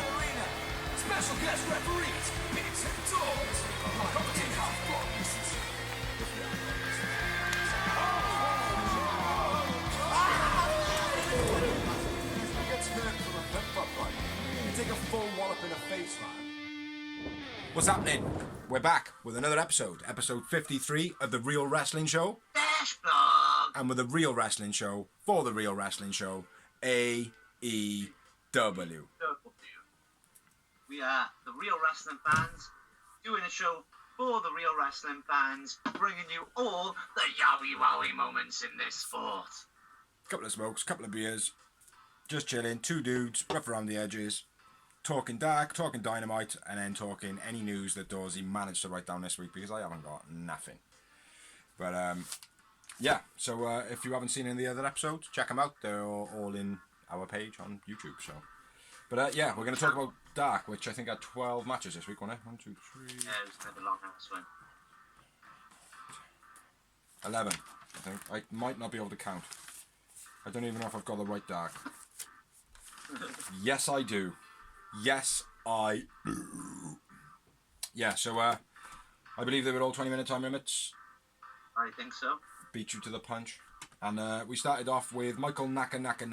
Arena. Special guest referees, bigs and dogs. Competent half bodies. He gets hurt from a pep fight. You take a full wallop in the face, man. What's happening? We're back with another episode 53 of The Real Wrestling Show. And with The Real Wrestling Show, for The Real Wrestling Show, AEW. We are the real wrestling fans, doing a show for the real wrestling fans, bringing you all the yowie wowie moments in this sport. Couple of smokes, couple of beers, just chilling, two dudes, rough around the edges, talking dark, talking Dynamite, and then talking any news that Dorsey managed to write down this week, because I haven't got nothing. But, yeah, so if you haven't seen any of the other episodes, check them out. They're all in our page on YouTube, so... But yeah, we're going to talk about Dark, which I think had 12 matches this week, wasn't it? 1, 2, 3... Yeah, it was another long house win. 11, I think. I might not be able to count. I don't even know if I've got the right Dark. Yes, I do. Yes, I do. Yeah, so I believe they were all 20-minute time limits. I think so. Beat you to the punch. And we started off with Michael Nakanaka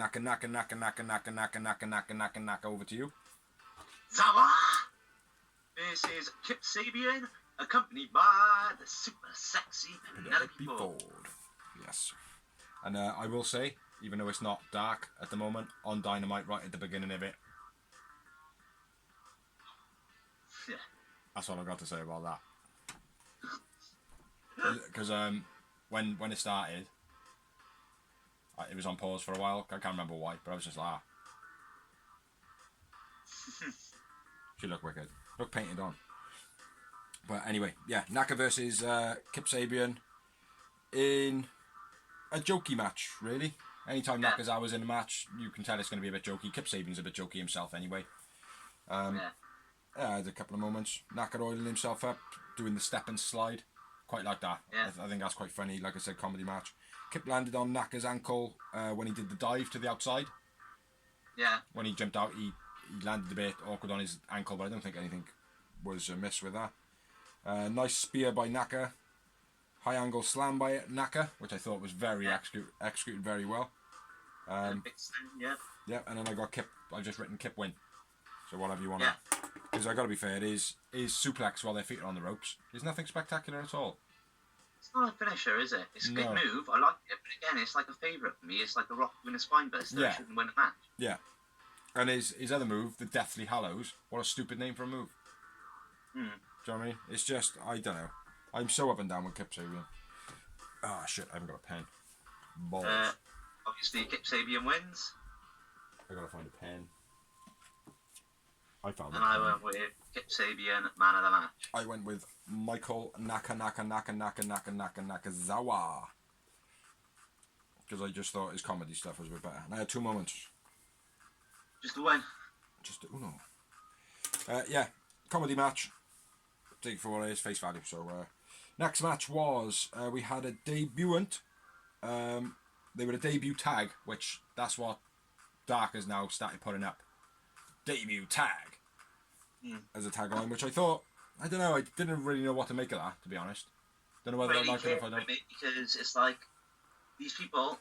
over to you. Zawa! This is Kip Sabian, accompanied by the super sexy Penelope Ford. Yes. And I will say, even though it's not dark at the moment, on Dynamite right at the beginning of it. Yeah. That's all I've got to say about that. Because when it started, it was on pause for a while. I can't remember why, but I was just like, she looked wicked. Looked painted on. But anyway, yeah, Naka versus Kip Sabian in a jokey match, really. Anytime Nakazawa's in a match, you can tell it's going to be a bit jokey. Kip Sabian's a bit jokey himself anyway. Yeah, there's a couple of moments. Naka oiling himself up, doing the step and slide. Quite like that. Yeah. I think that's quite funny. Like I said, comedy match. Kip landed on Naka's ankle when he did the dive to the outside. Yeah. When he jumped out, he landed a bit awkward on his ankle, but I don't think anything was amiss with that. Nice spear by Naka. High angle slam by Naka, which I thought was very executed very well. Yeah. Yeah, and then I've just written Kip win. So whatever you want to. Because I got to be fair, is suplex while their feet are on the ropes. There's nothing spectacular at all. It's not a finisher, is it? It's a good move. I like it, but again, it's like a favourite for me. It's like a Rock win a spine buster. Yeah. Shouldn't win a match. Yeah. And his other move, the Deathly Hallows, what a stupid name for a move. Do you know what I mean? It's just, I don't know. I'm so up and down with Kip Sabian. Ah, shit, I haven't got a pen. Balls. Obviously, Kip Sabian wins. I gotta find a pen. I found it. And I went with Kip Sabian, man of the match. I went with Michael Nakazawa. Because I just thought his comedy stuff was a bit better. And I had 2 moments. Just a win. Just uno. Yeah, comedy match. Take it for what it is, face value. So, next match was, we had a debutant. They were a debut tag, which that's what Dark has now started putting up. Debut tag. As a tagline, which I thought, I don't know, I didn't really know what to make of that, to be honest. Don't know whether I like it or if I don't. Because it's like, these people,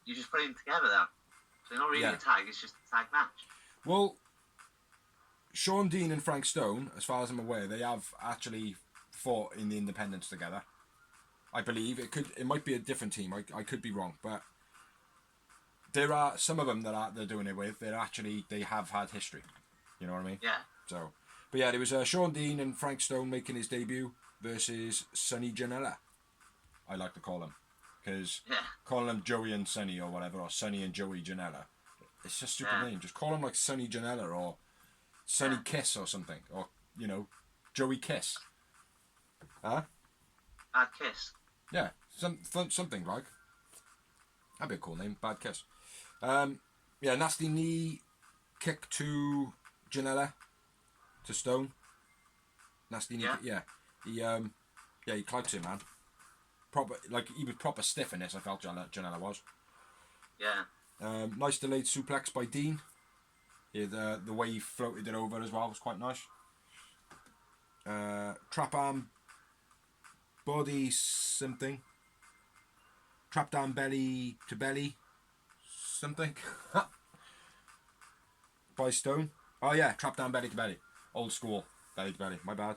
you just put them together there. So they're not really a tag, it's just a tag match. Well, Sean Dean and Frank Stone, as far as I'm aware, they have actually fought in the independents together. I believe. It might be a different team, I could be wrong, but there are some of them that they're doing it with, they have had history. You know what I mean? Yeah. So, but yeah, there was Sean Dean and Frank Stone making his debut versus Sonny Janella. I like to call him. Because calling them Joey and Sonny or whatever, or Sonny and Joey Janella, it's just a stupid name. Just call him like Sonny Janella or Sonny Kiss or something. Or, you know, Joey Kiss. Huh? Bad Kiss. Yeah, something like. That'd be a cool name, Bad Kiss. Yeah, nasty knee kick to Janella. To Stone. Nasty knee. Yeah. He clouts him, man. Proper, like he was proper stiff in this. I felt Janella was. Yeah. Nice delayed suplex by Dean. Yeah, the way he floated it over as well was quite nice. Trap arm body something. Trap down belly to belly something. By Stone. Oh yeah, trap down belly to belly. Old school belly to belly. My bad.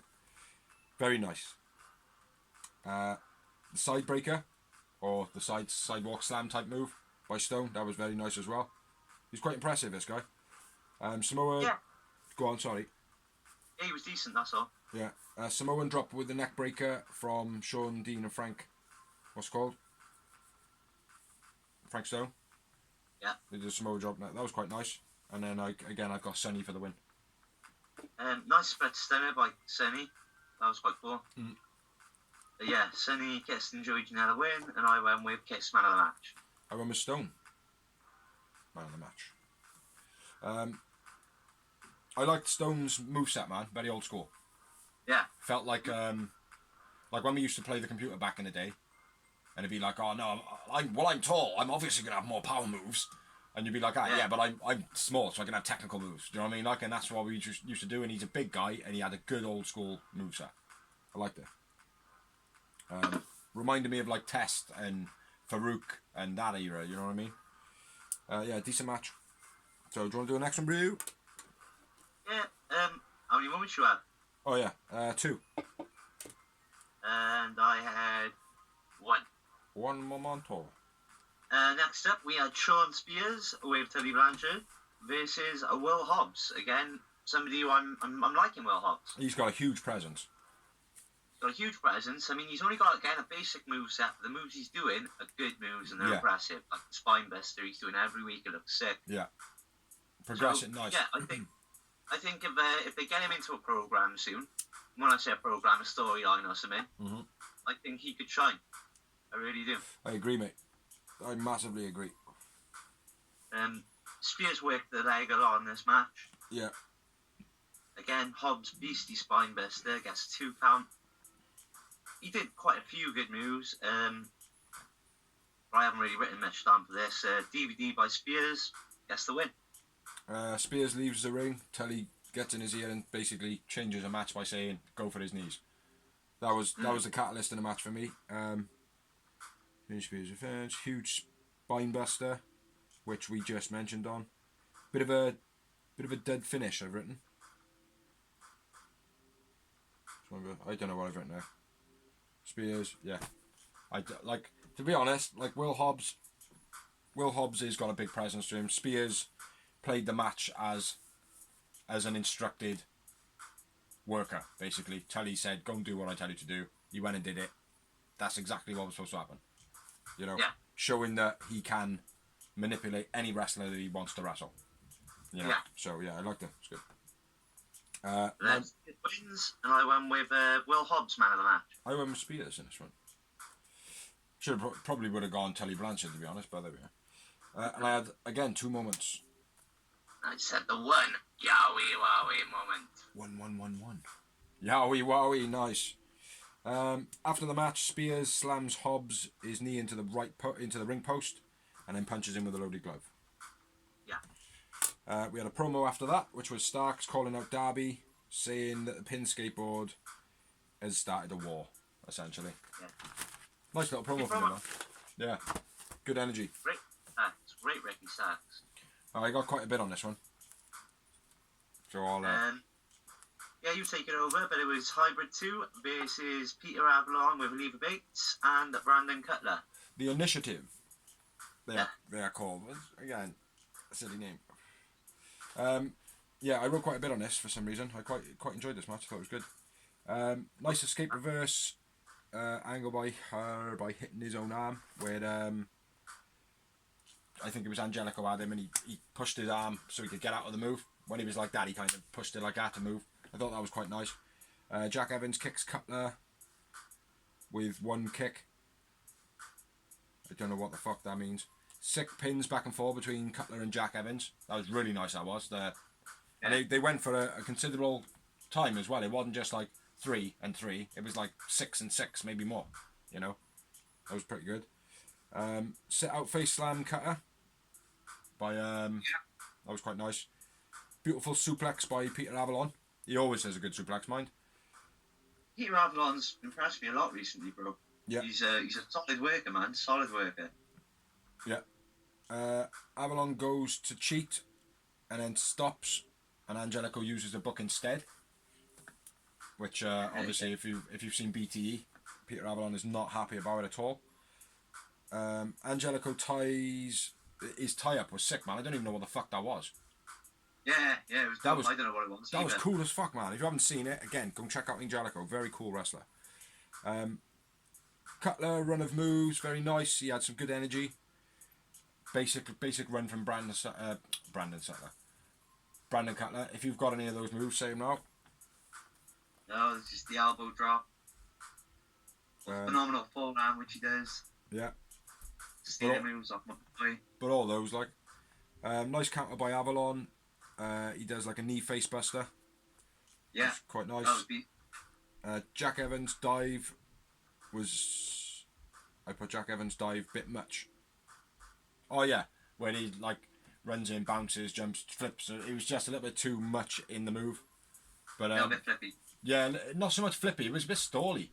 Very nice. The side breaker or the sidewalk slam type move by Stone. That was very nice as well. He's quite impressive, this guy. Samoa. Yeah. Go on, sorry. Yeah, he was decent, that's all. Yeah. Samoan drop with the neck breaker from Sean, Dean, and Frank. What's it called? Frank Stone. Yeah. They did a Samoa drop. That was quite nice. And then I've got Sonny for the win. Nice split stunner by Sonny. That was quite cool. Mm. But yeah, Sonny gets to enjoy Janella win, and I went with Kiss man of the match. I went with Stone. Man of the match. I liked Stone's moveset, man. Very old school. Yeah. Felt like when we used to play the computer back in the day, and it'd be like, oh no, I'm tall. I'm obviously gonna have more power moves. And you'd be like, yeah, but I'm small, so I can have technical moves. Do you know what I mean? Like, and that's what we just used to do. And he's a big guy, and he had a good old school moveset. I liked it. Reminded me of like Test and Farouk and that era. You know what I mean? Yeah, decent match. So, do you want to do the next one, bro? Yeah. How many moments you had? Oh yeah, 2. And I had 1. One momento. Next up, we had Sean Spears with Tully Blanchard versus Will Hobbs. Again, somebody who I'm liking Will Hobbs. He's got a huge presence. Got a huge presence. I mean, he's only got, again, a basic moveset. The moves he's doing are good moves and they're impressive. Like the Spine Buster he's doing every week, it looks sick. Yeah. Progressing nice. Yeah, I think if they get him into a program soon, when I say a program, a storyline or something, I think he could shine. I really do. I agree, mate. I massively agree. Spears worked the leg a lot in this match. Yeah. Again, Hobbs' beastie spine buster gets 2 count. He did quite a few good moves. But I haven't really written much down for this. DVD by Spears gets the win. Spears leaves the ring. Tully gets in his ear and basically changes a match by saying, "Go for his knees." That was the catalyst in the match for me. Spears defense, huge spine buster, which we just mentioned on. Bit of a dead finish I've written. I don't know what I've written there. Spears, yeah. To be honest, like Will Hobbs has got a big presence to him. Spears played the match as an instructed worker, basically. Tully said, "Go and do what I tell you to do." He went and did it. That's exactly what was supposed to happen. You know, showing that he can manipulate any wrestler that he wants to wrestle. You know? So yeah, I liked it. It's good. It wins, and I went with Will Hobbs, man of the match. I went with Spears in this one. Probably would have gone Tully Blanchard, to be honest, but there we are. And I had again 2 moments. I said the one Yowie Wowie moment. 1. Yowie wowie, nice. After the match, Spears slams Hobbs his knee into the into the ring post, and then punches him with a loaded glove. Yeah. We had a promo after that, which was Starks calling out Darby, saying that the pin skateboard has started a war, essentially. Yeah. Nice little promo from him, man. Yeah. Good energy. Great Ricky Starks. I got quite a bit on this one. So I'll... Yeah, you take it over, but it was Hybrid 2 versus Peter Avalon with Lever Bates and Brandon Cutler. The Initiative. They are called. Again, a silly name. Yeah, I wrote quite a bit on this for some reason. I quite enjoyed this match. I thought it was good. Nice escape reverse angle by hitting his own arm, where I think it was Angelico had him and he pushed his arm so he could get out of the move. When he was like that, he kind of pushed it like that to move. I thought that was quite nice. Jack Evans kicks Cutler with 1 kick. I don't know what the fuck that means. 6 pins back and forth between Cutler and Jack Evans. That was really nice, that was. And they went for a considerable time as well. It wasn't just like 3 and 3. It was like 6 and 6, maybe more. You know? That was pretty good. Sit out face slam Cutter by that was quite nice. Beautiful suplex by Peter Avalon. He always has a good suplex, mind. Peter Avalon's impressed me a lot recently, bro. Yeah. He's a solid worker, man. Solid worker. Yeah. Avalon goes to cheat and then stops, and Angelico uses the book instead. Which obviously, if you've seen BTE, Peter Avalon is not happy about it at all. Angelico ties his tie up was sick, man. I don't even know what the fuck that was. Yeah, it was dope. I don't know what it was. That was cool as fuck, man. If you haven't seen it, again, go and check out Angelico. Very cool wrestler. Cutler, run of moves, very nice. He had some good energy. Basic run from Brandon Cutler. If you've got any of those moves, say them now. No, it's just the elbow drop. Phenomenal forearm, which he does. Yeah. Stealing moves off my boy. But all those, like. Nice counter by Avalon. He does like a knee face buster. Yeah. That's quite nice. Jack Evans' dive was... I put Jack Evans' dive bit much. Oh yeah, when he like runs in, bounces, jumps, flips. It was just a little bit too much in the move. But a little bit flippy. Yeah, not so much flippy. It was a bit stally.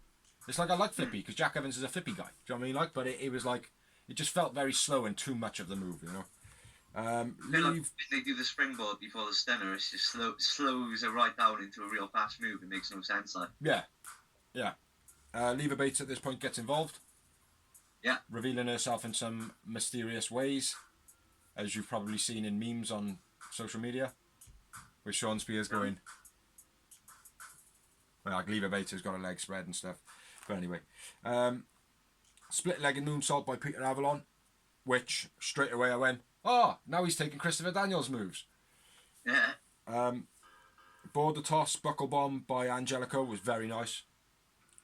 It's like I like flippy because Jack Evans is a flippy guy. Do you know what I mean? Like, but it was like it just felt very slow and too much of the move. You know. Like they do the springboard before the stunner. It's just slows it right down into a real fast move. It makes no sense. Like. Yeah. Leva Bates at this point gets involved. Yeah. Revealing herself in some mysterious ways, as you've probably seen in memes on social media, with Sean Spears going, well, like Leva Bates has got a leg spread and stuff. But anyway, split-legged moonsault by Peter Avalon, which straight away I went, oh, now he's taking Christopher Daniels' moves. Yeah. Border toss, buckle bomb by Angelico was very nice.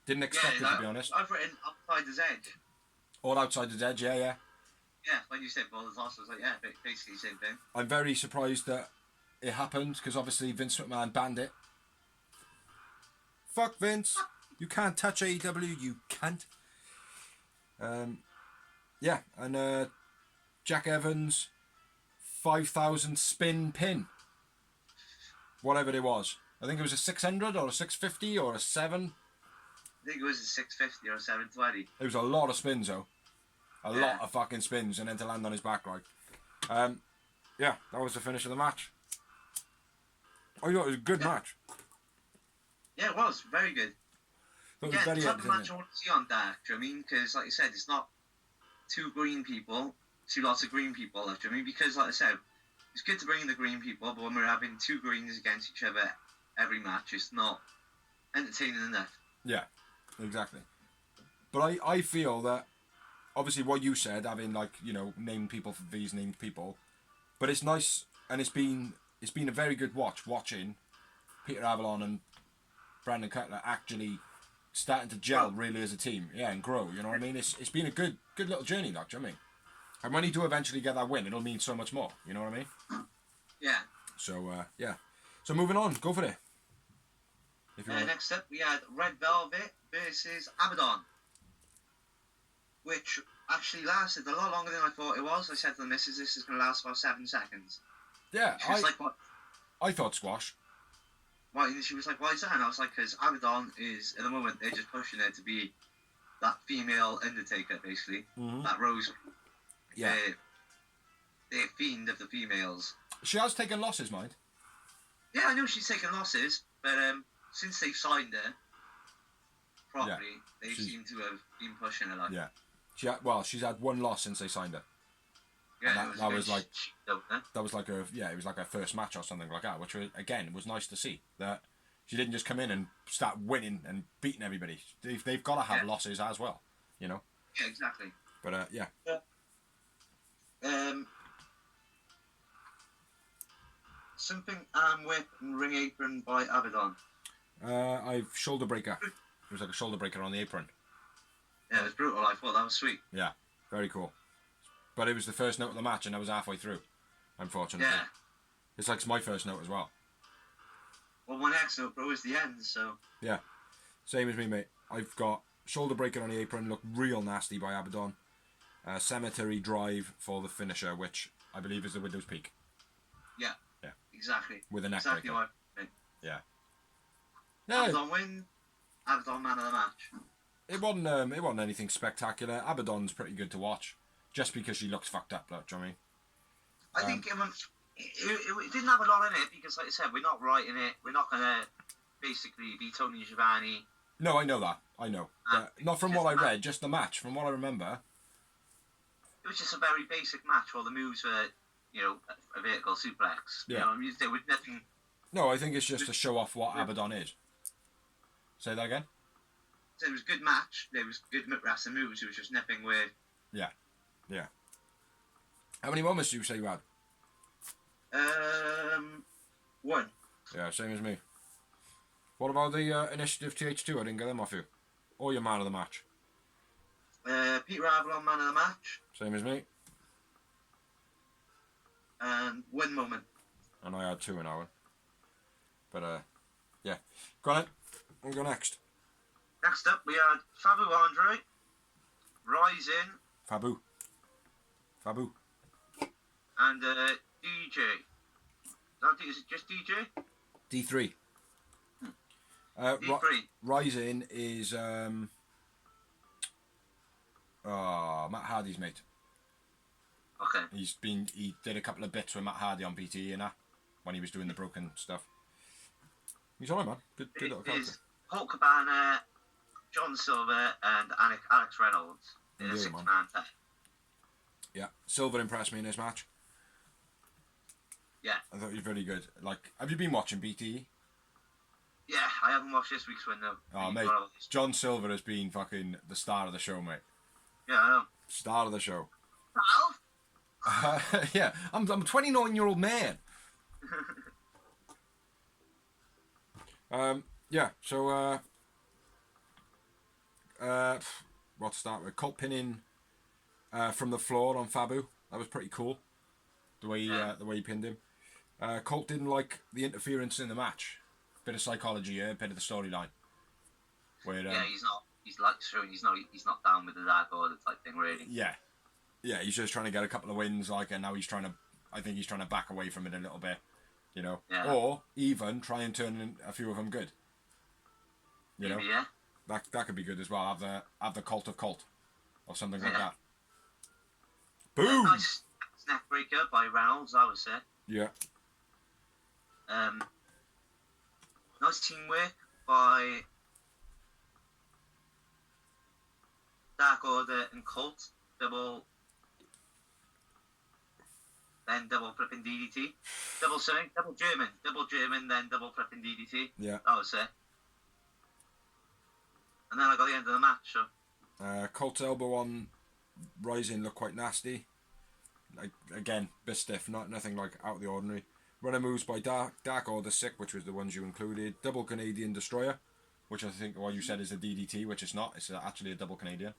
Didn't expect it, to be honest. I've written outside his edge. All outside his edge, yeah. Yeah, when you said border toss, I was like, yeah, basically the same thing. I'm very surprised that it happened, because obviously Vince McMahon banned it. Fuck Vince. You can't touch AEW, you can't. Yeah, and Jack Evans, 5,000 spin pin. Whatever it was. I think it was a 600 or a 650 or a 7. I think it was a 650 or a 720. It was a lot of spins, though. A lot of fucking spins, and then to land on his back, like. Yeah, that was the finish of the match. I thought it was a good match. Yeah, it was. Very good. It Yeah, the type of match I want to see on Dark, do you know what I mean? Because, like I said, it's not two lots of green people, do you know what I mean? Because, like I said, it's good to bring in the green people, but when we're having two greens against each other every match, it's not entertaining enough. Yeah, exactly. But I feel that, obviously what you said, having, like, you know, named people for these named people, but it's nice, and it's been a very good watching Peter Avalon and Brandon Cutler actually starting to gel really as a team, and grow, you know what I mean? It's been a good little journey, like, do you know what I mean? And when you do eventually get that win, it'll mean so much more, you know what I mean? Yeah. So, yeah. So moving on, go for it. Next up, we had Red Velvet versus Avalon, which actually lasted a lot longer than I thought it was. I said to the missus, this is going to last about 7 seconds. Yeah, she was like, what? I thought squash. Why? And she was like, why is that? And I was like, because Avalon is, at the moment, they're just pushing her to be that female Undertaker, basically. Mm-hmm. That Rose. Yeah. They're fiend of the females. She has taken losses, mind. Yeah, I know she's taken losses, but since they've signed her properly, they seem to have been pushing her like. Yeah. She's had one loss since they signed her. Yeah, that was like her. Yeah, it was like her first match or something like that, which again was nice to see. That she didn't just come in and start winning and beating everybody. They've got to have losses as well, you know. Yeah, exactly. But yeah. Something arm whip and ring apron by Avalon. I've shoulder breaker. It was like a shoulder breaker on the apron. Yeah, it was brutal. I thought that was sweet. Yeah, very cool. But it was the first note of the match, and I was halfway through. Unfortunately. Yeah. It's like my first note as well. Well, my next note, bro, is the end. So. Yeah, same as me, mate. I've got shoulder breaker on the apron. Looked real nasty by Abaddon. Cemetery Drive for the finisher, which I believe is the Widow's Peak. Yeah. Yeah. Exactly. With a neck Exactly breaker. what I think. Yeah. No, Avalon win. Avalon man of the match. it wasn't anything spectacular. Abaddon's pretty good to watch, just because she looks fucked up. Like, do you know what I mean? I think it didn't have a lot in it because, like I said, we're not writing it. We're not going to basically be Tony Giovanni. No, I know that. I know. Not from what I read, just the match. From what I remember. It was just a very basic match. All the moves were, a vertical suplex. Yeah. There was nothing. No, I think it's just to show off what Abaddon is. Say that again? So it was a good match. There was good wrestling moves. It was just nothing weird. Yeah. Yeah. How many moments do you say you had? One. Yeah, same as me. What about the Initiative TH2? I didn't get them off you. Or your man of the match? Peter Avalon, man of the match. Same as me. And one moment. And I had 2 in our. But, yeah. Go on then. We'll go next. Next up, we had Fabu Andre, Rising, Fabu. and DJ. Is it just DJ? D3. D3. Rising is Matt Hardy's mate. Okay. He did a couple of bits with Matt Hardy on PTE and that when he was doing the broken stuff. He's alright, man. Good little character. Is Colt Cabana, John Silver, and Alex Reynolds in a 6-man tag. Yeah, Silver impressed me in this match. Yeah. I thought he was very good. Like, have you been watching BTE? Yeah, I haven't watched this week's window. Oh, mate, John Silver has been fucking the star of the show, mate. Yeah, I know. Star of the show. Ralph? Yeah, I'm a 29-year-old man. Yeah, so, what to start with? Colt pinning from the floor on Fabu. That was pretty cool. The way he pinned him. Colt didn't like the interference in the match. Bit of psychology here, bit of the storyline. Where he's like showing he's not down with the Dark Order type thing, really. Yeah, he's just trying to get a couple of wins, like, and now I think he's trying to back away from it a little bit, Yeah. Or even try and turn a few of them good. Maybe, yeah. That could be good as well. Have the Cult of Colt, or something like that. Boom. Nice neck breaker by Reynolds, I would say. Yeah. Nice teamwork by Dark Order and Colt. Double flipping DDT. Double German, then double flipping DDT. Yeah. I would say. And then I got the end of the match, so. Colt's elbow on Rising looked quite nasty. Like, again, bit stiff, nothing like out of the ordinary. Runner moves by Dark Order Sick, which was the ones you included. Double Canadian Destroyer, which I think what you said is a DDT, which it's not. It's actually a double Canadian.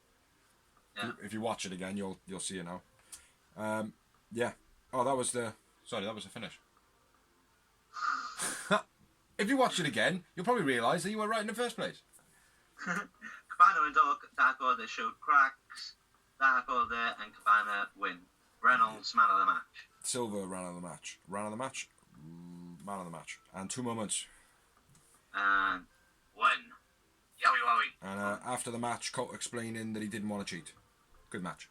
Yeah. If you watch it again, you'll see it now. Yeah. Oh, that was the finish. If you watch it again, you'll probably realise that you were right in the first place. Cabana and Dark Order showed cracks. Dark Order and Cabana win. Reynolds, man of the match. Silver ran of the match. Man of the match. And 2 moments. And one. Yowie wowie. And after the match, Colt explaining that he didn't want to cheat. Good match.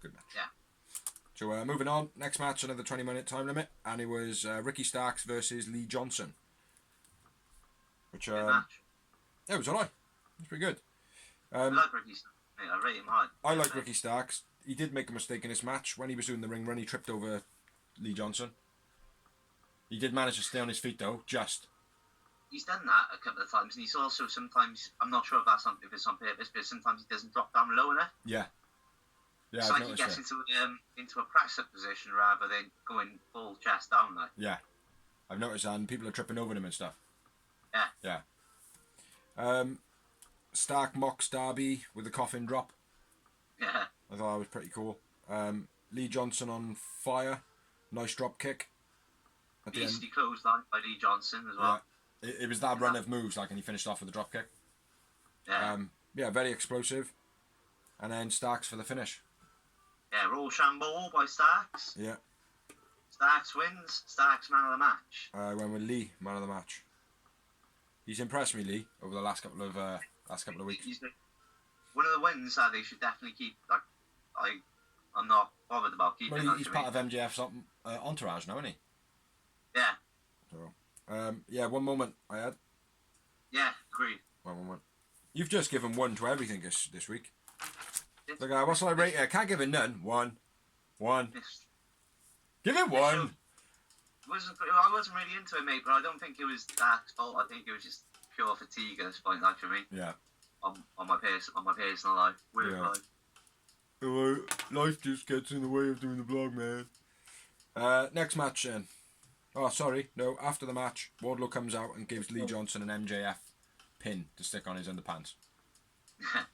Yeah. So moving on. Next match, another 20-minute time limit. And it was Ricky Starks versus Lee Johnson. Which, Good match. Yeah, it was alright. It was pretty good. I like Ricky Starks. I rate him high. I like Ricky Starks. He did make a mistake in this match. When he was doing the ring run, he tripped over Lee Johnson. He did manage to stay on his feet, though, just. He's done that a couple of times, and he's also sometimes, I'm not sure if it's on purpose, but sometimes he doesn't drop down low enough. Yeah. Yeah, it's like he gets into a press-up position rather than going full chest down, like. Yeah. I've noticed that, and people are tripping over him and stuff. Yeah. Yeah. Stark mocks Darby with a coffin drop. Yeah. I thought that was pretty cool. Lee Johnson on fire. Nice drop kick. At the end. Beastly clothesline by Lee Johnson as well. Yeah. It was that run of moves, like, and he finished off with a drop kick. Yeah. Yeah, very explosive. And then Starks for the finish. Yeah, Rochambeau by Starks. Yeah. Starks wins. Starks man of the match. I went with Lee, man of the match. He's impressed me, Lee, over the last couple of weeks. He's one of the wins that they should definitely keep. Like, I'm not bothered about keeping. Well, he's part of MJF's entourage now, isn't he? Yeah. So, yeah, one moment I had. Yeah, agreed. One moment. You've just given one to everything this week. Look, what shall I rate it? I can't give it none. One. Give it one. I wasn't really into it, mate, but I don't think it was Dark's fault. I think it was just pure fatigue at this point, like, for me. Yeah. On my personal life. Weird life. Life just gets in the way of doing the vlog, man. Next match, then. Oh, sorry. No, after the match, Wardlow comes out and gives Lee Johnson an MJF pin to stick on his underpants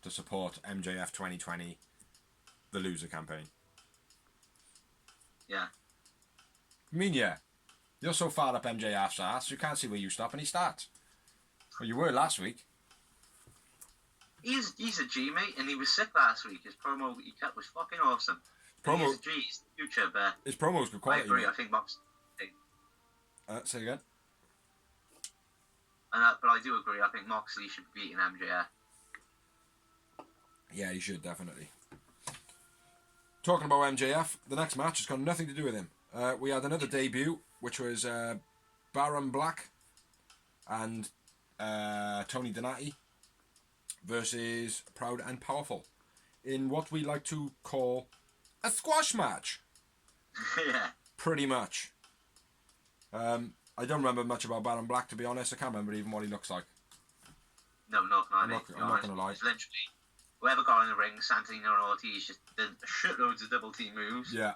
to support MJF 2020, the loser campaign. Yeah. I mean, yeah. You're so far up MJF's ass, you can't see where you stop and he starts. Well, you were last week. He's a G, mate, and he was sick last week. His promo he cut was fucking awesome. He's a G, he's the future, but his promo's good quality. I agree, mate. I think Mox... say again? But I do agree, I think Moxley should be beating MJF. Yeah, he should, definitely. Talking about MJF, the next match has got nothing to do with him. We had another debut, which was Baron Black and Tony Donati versus Proud and Powerful in what we like to call a squash match. Yeah. Pretty much. I don't remember much about Baron Black, to be honest. I can't remember even what he looks like. No, I'm not I'm not going to lie. It's literally, whoever got in the ring, Santino and Ortiz just did shitloads of double team moves. Yeah.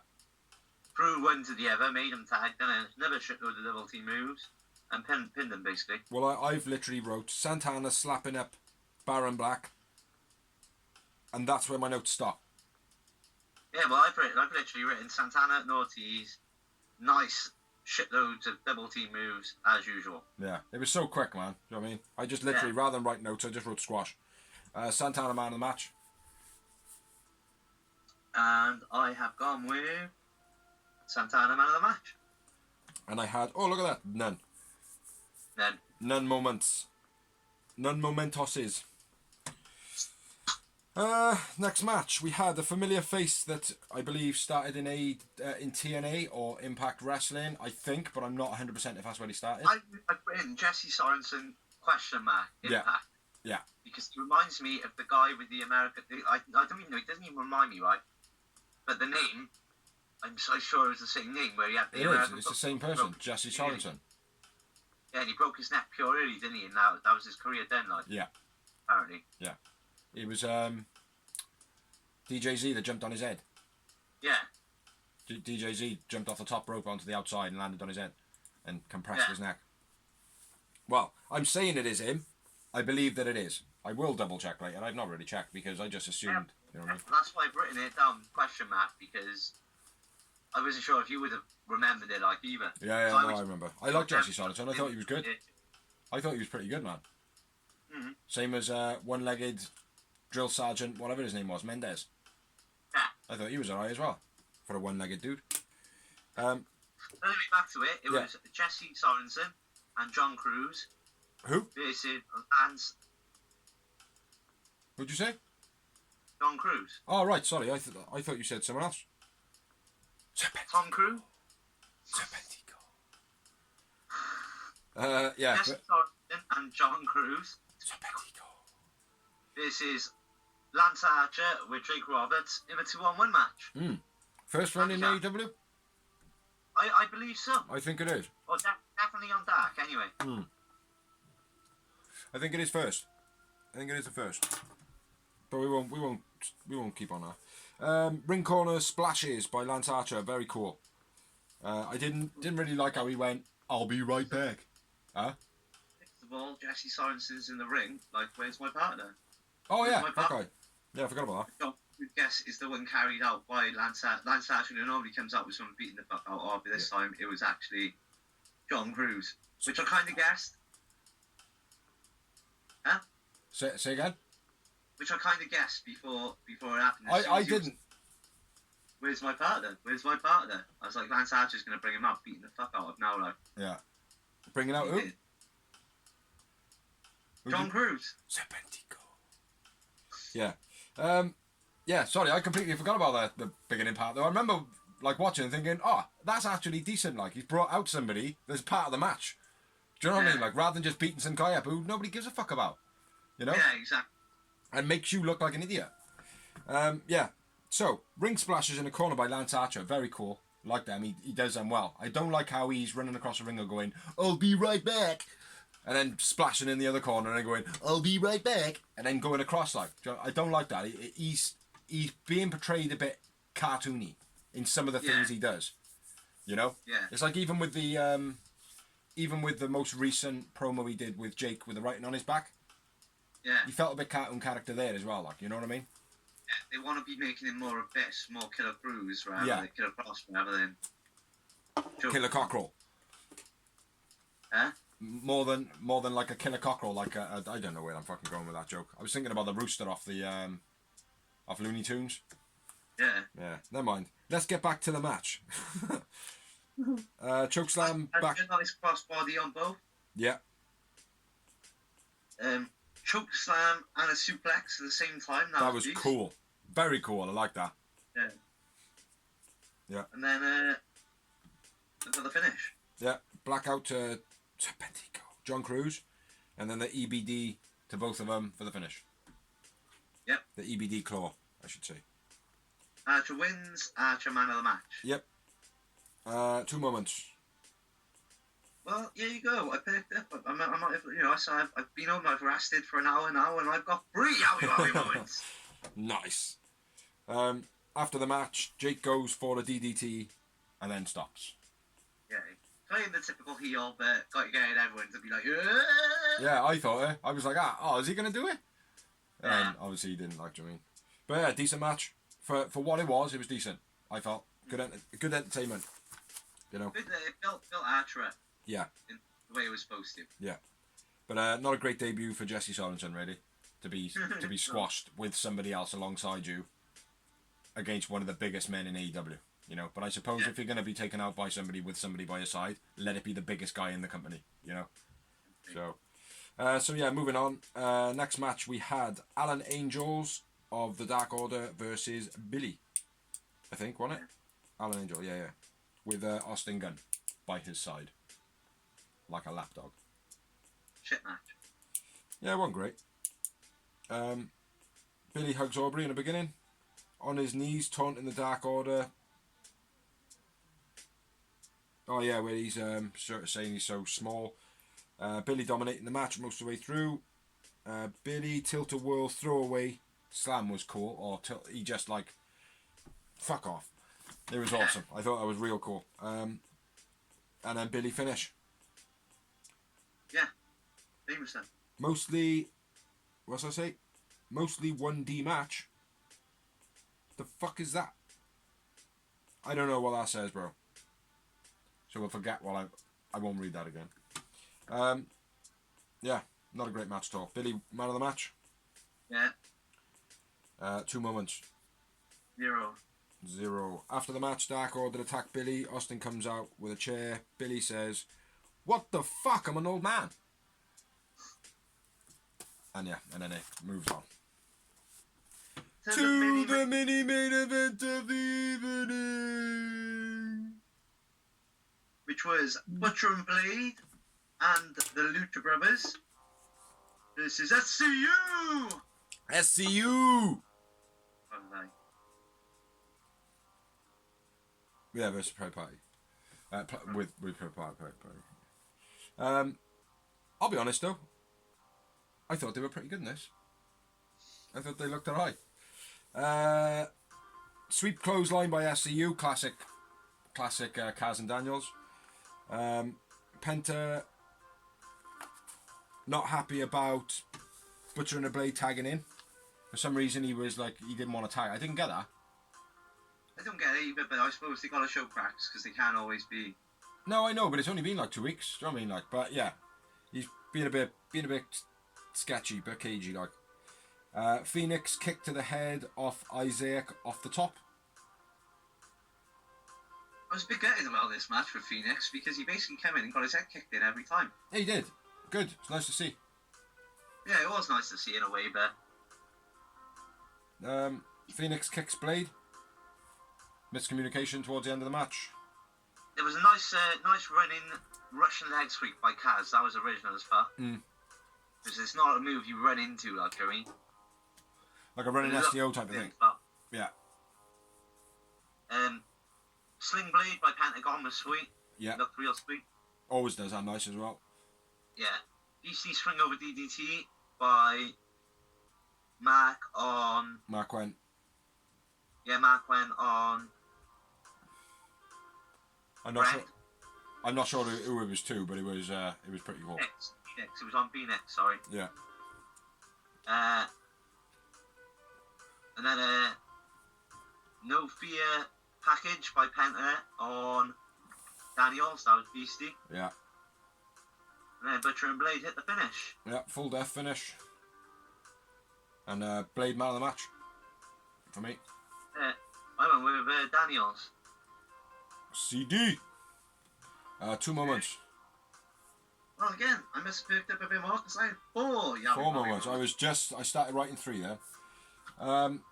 Threw one to the other, made him tag, then another shitload of double team moves, and pinned him, basically. Well, I've literally wrote Santana slapping up Baron Black, and that's where my notes stop. Yeah, well, I've literally written Santana and Ortiz, nice shitloads of double team moves, as usual. Yeah, it was so quick, man. You know what I mean? I just literally, rather than write notes, I just wrote squash. Santana man of the match. And I have gone with Santana man of the match. And I had, oh, look at that, none. None moments. None momentoses. Next match, we had a familiar face that I believe started in TNA or Impact Wrestling, I think, but I'm not 100% if that's where he started. I put in Jesse Sorensen, Impact. Yeah. Because it reminds me of the guy with the American... I don't even know, it doesn't even remind me, right? But the name, I'm so sure it was the same name where he had the American... It's the same person, Jesse Sorensen. Yeah, and he broke his neck pure early, didn't he? And that was his career then, like. Yeah. Apparently. Yeah. It was DJZ that jumped on his head. Yeah. DJZ jumped off the top rope onto the outside and landed on his head and compressed his neck. Well, I'm saying it is him. I believe that it is. I will double check later. I've not really checked because I just assumed. You know what I mean? That's why I've written it down, question mark, because I wasn't sure if you would have remembered it, like, either. Yeah, I remember. I like Jesse Sorensen. I thought he was good. I thought he was pretty good, man. Mm-hmm. Same as one-legged drill sergeant, whatever his name was, Mendez. Yeah. I thought he was alright as well for a one-legged dude. Anyway, back to it. It was Jesse Sorensen and John Cruz. Who? Versus Lance. What'd you say? John Cruz. Oh, right. Sorry, I thought you said someone else. Tom Cruise. Yeah. Jesse Sorensen and John Cruz. This is Lance Archer with Jake Roberts in a 2-on-1 match. First one in AEW? I believe so. I think it is. Well, definitely on Dark, anyway. I think it is first. I think it is the first. But we won't keep on that. Ring corner splashes by Lance Archer, very cool. I didn't really like how he went, "I'll be right back." Huh? First of all, Jesse Sorensen's in the ring. Like, where's my partner? Oh yeah, okay. Yeah, I forgot about that. John, I guess, is the one carried out by Lance Archer, who normally comes out with someone beating the fuck out of. But this time, it was actually John Cruz, which I kind of guessed. Huh? Say again? Which I kind of guessed before it happened. I didn't. where's my partner? Where's my partner? I was like, Lance Archer's going to bring him out, beating the fuck out of now, like. Yeah. Bringing out He who? did. John Cruz. Serpentico. Yeah. Yeah, sorry, I completely forgot about the beginning part, though. I remember, like, watching and thinking, oh, that's actually decent. Like, he's brought out somebody that's part of the match. Do you know what I mean? Like, rather than just beating some guy up who nobody gives a fuck about. You know? Yeah, exactly. And makes you look like an idiot. Yeah. So, ring splashes in the corner by Lance Archer. Very cool. Like them. He does them well. I don't like how he's running across the ring and going, I'll be right back. And then splashing in the other corner and going, I'll be right back. And then going across like. I don't like that. He's being portrayed a bit cartoony in some of the things he does. You know? Yeah. It's like even with the most recent promo he did with Jake with the writing on his back. Yeah. He felt a bit cartoon character there as well, like, you know what I mean? Yeah, they want to be making him more Killer Cruz rather than Killer Cross rather than Killer Cockerel. Huh? More than like a Killer Cockerel, like a I don't know where I'm fucking going with that joke. I was thinking about the rooster off the off Looney Tunes. Yeah. Yeah, never mind. Let's get back to the match. Chokeslam back. A nice crossbody on both. Yeah. Choke slam and a suplex at the same time. That was cool. Very cool. I like that. Yeah. Yeah. And then for the finish. Yeah. Blackout to Serpentico, John Cruz, and then the EBD to both of them for the finish. Yep. The EBD claw, I should say. Archer wins. Archer man of the match. Yep. 2 moments. Well, here you go. I picked up. I'm not, you know, so I've been on. I've rested for an hour now, and I've got 3 howie moments. Nice. After the match, Jake goes for the DDT and then stops. Yeah, playing the typical heel, but got getting everyone to be like, Yeah, I thought it. I was like, is he gonna do it? And obviously he didn't, like, do you know what I mean? But yeah, decent match for what it was decent. I felt good entertainment. You know. It felt Archer up. Yeah. In the way it was supposed to. Yeah. But not a great debut for Jesse Sorensen, really, to be squashed with somebody else alongside you against one of the biggest men in AEW. You know, but I suppose if you're going to be taken out by somebody with somebody by your side, let it be the biggest guy in the company. You know. So yeah, moving on. Next match we had Alan Angels of the Dark Order versus Billy. I think, wasn't it? Alan Angel, yeah. With Austin Gunn by his side. Like a lapdog. Shit match. Yeah, it wasn't great. Billy hugs Aubrey in the beginning. On his knees, taunting the Dark Order. Oh yeah, where he's sort of saying he's so small. Billy dominating the match most of the way through. Billy tilt-a-whirl throwaway slam was cool. Or he just like, fuck off. It was awesome. I thought that was real cool. And then Billy finish. Yeah, famous then. Mostly, what's I say? Mostly 1D match. The fuck is that? I don't know what that says, bro. So we'll forget while I won't read that again. Yeah, not a great match at all. Billy, man of the match? Yeah. 2 moments. 0. After the match, Dark Order attack Billy. Austin comes out with a chair. Billy says, "What the fuck? I'm an old man." And yeah, and then it moves on. To the mini main event of the evening. Which was Butcher and Blade and the Lucha Brothers. This is SCU! SCU! Okay. Yeah, versus Pro Party. With Pro Party. I'll be honest though. I thought they were pretty good in this. I thought they looked alright. Sweep clothesline by SCU, classic Kaz and Daniels. Penta not happy about Butcher and the Blade tagging in. For some reason he was like, he didn't want to tag. I didn't get that. I don't get it either, but I suppose they got to show cracks because they can't always be. No, I know, but it's only been like 2 weeks. Do you know what I mean? Like, but yeah, he's being a bit sketchy, a bit cagey. Like, Phoenix kick to the head off Isaac off the top. I was a bit gutted about this match with Phoenix because he basically came in and got his head kicked in every time. Yeah, he did. Good. It's nice to see. Yeah, it was nice to see in a way, but Phoenix kicks Blade. Miscommunication towards the end of the match. There was a nice running Russian leg sweep by Kaz. That was original as fuck. Because it's not a move you run into, like, I mean. Like a running STO type of thing. Yeah. Sling Blade by Pentagon was sweet. Yeah. Looked real sweet. Always does that nice as well. Yeah. DC Swing over DDT by Mark on... Mark went. Yeah, Mark went on... I'm not sure who it was to, but it was pretty cool. Phoenix. It was on Phoenix, sorry. Yeah. And then No Fear package by Penta on Daniels. That was beastie. Yeah. And then Butcher and Blade hit the finish. Yeah, full death finish. And Blade man of the match. For me. I went with Daniels. CD. 2 moments. well, again, I must have picked up a bit more because I had 4. 4 moments. I started writing 3 there.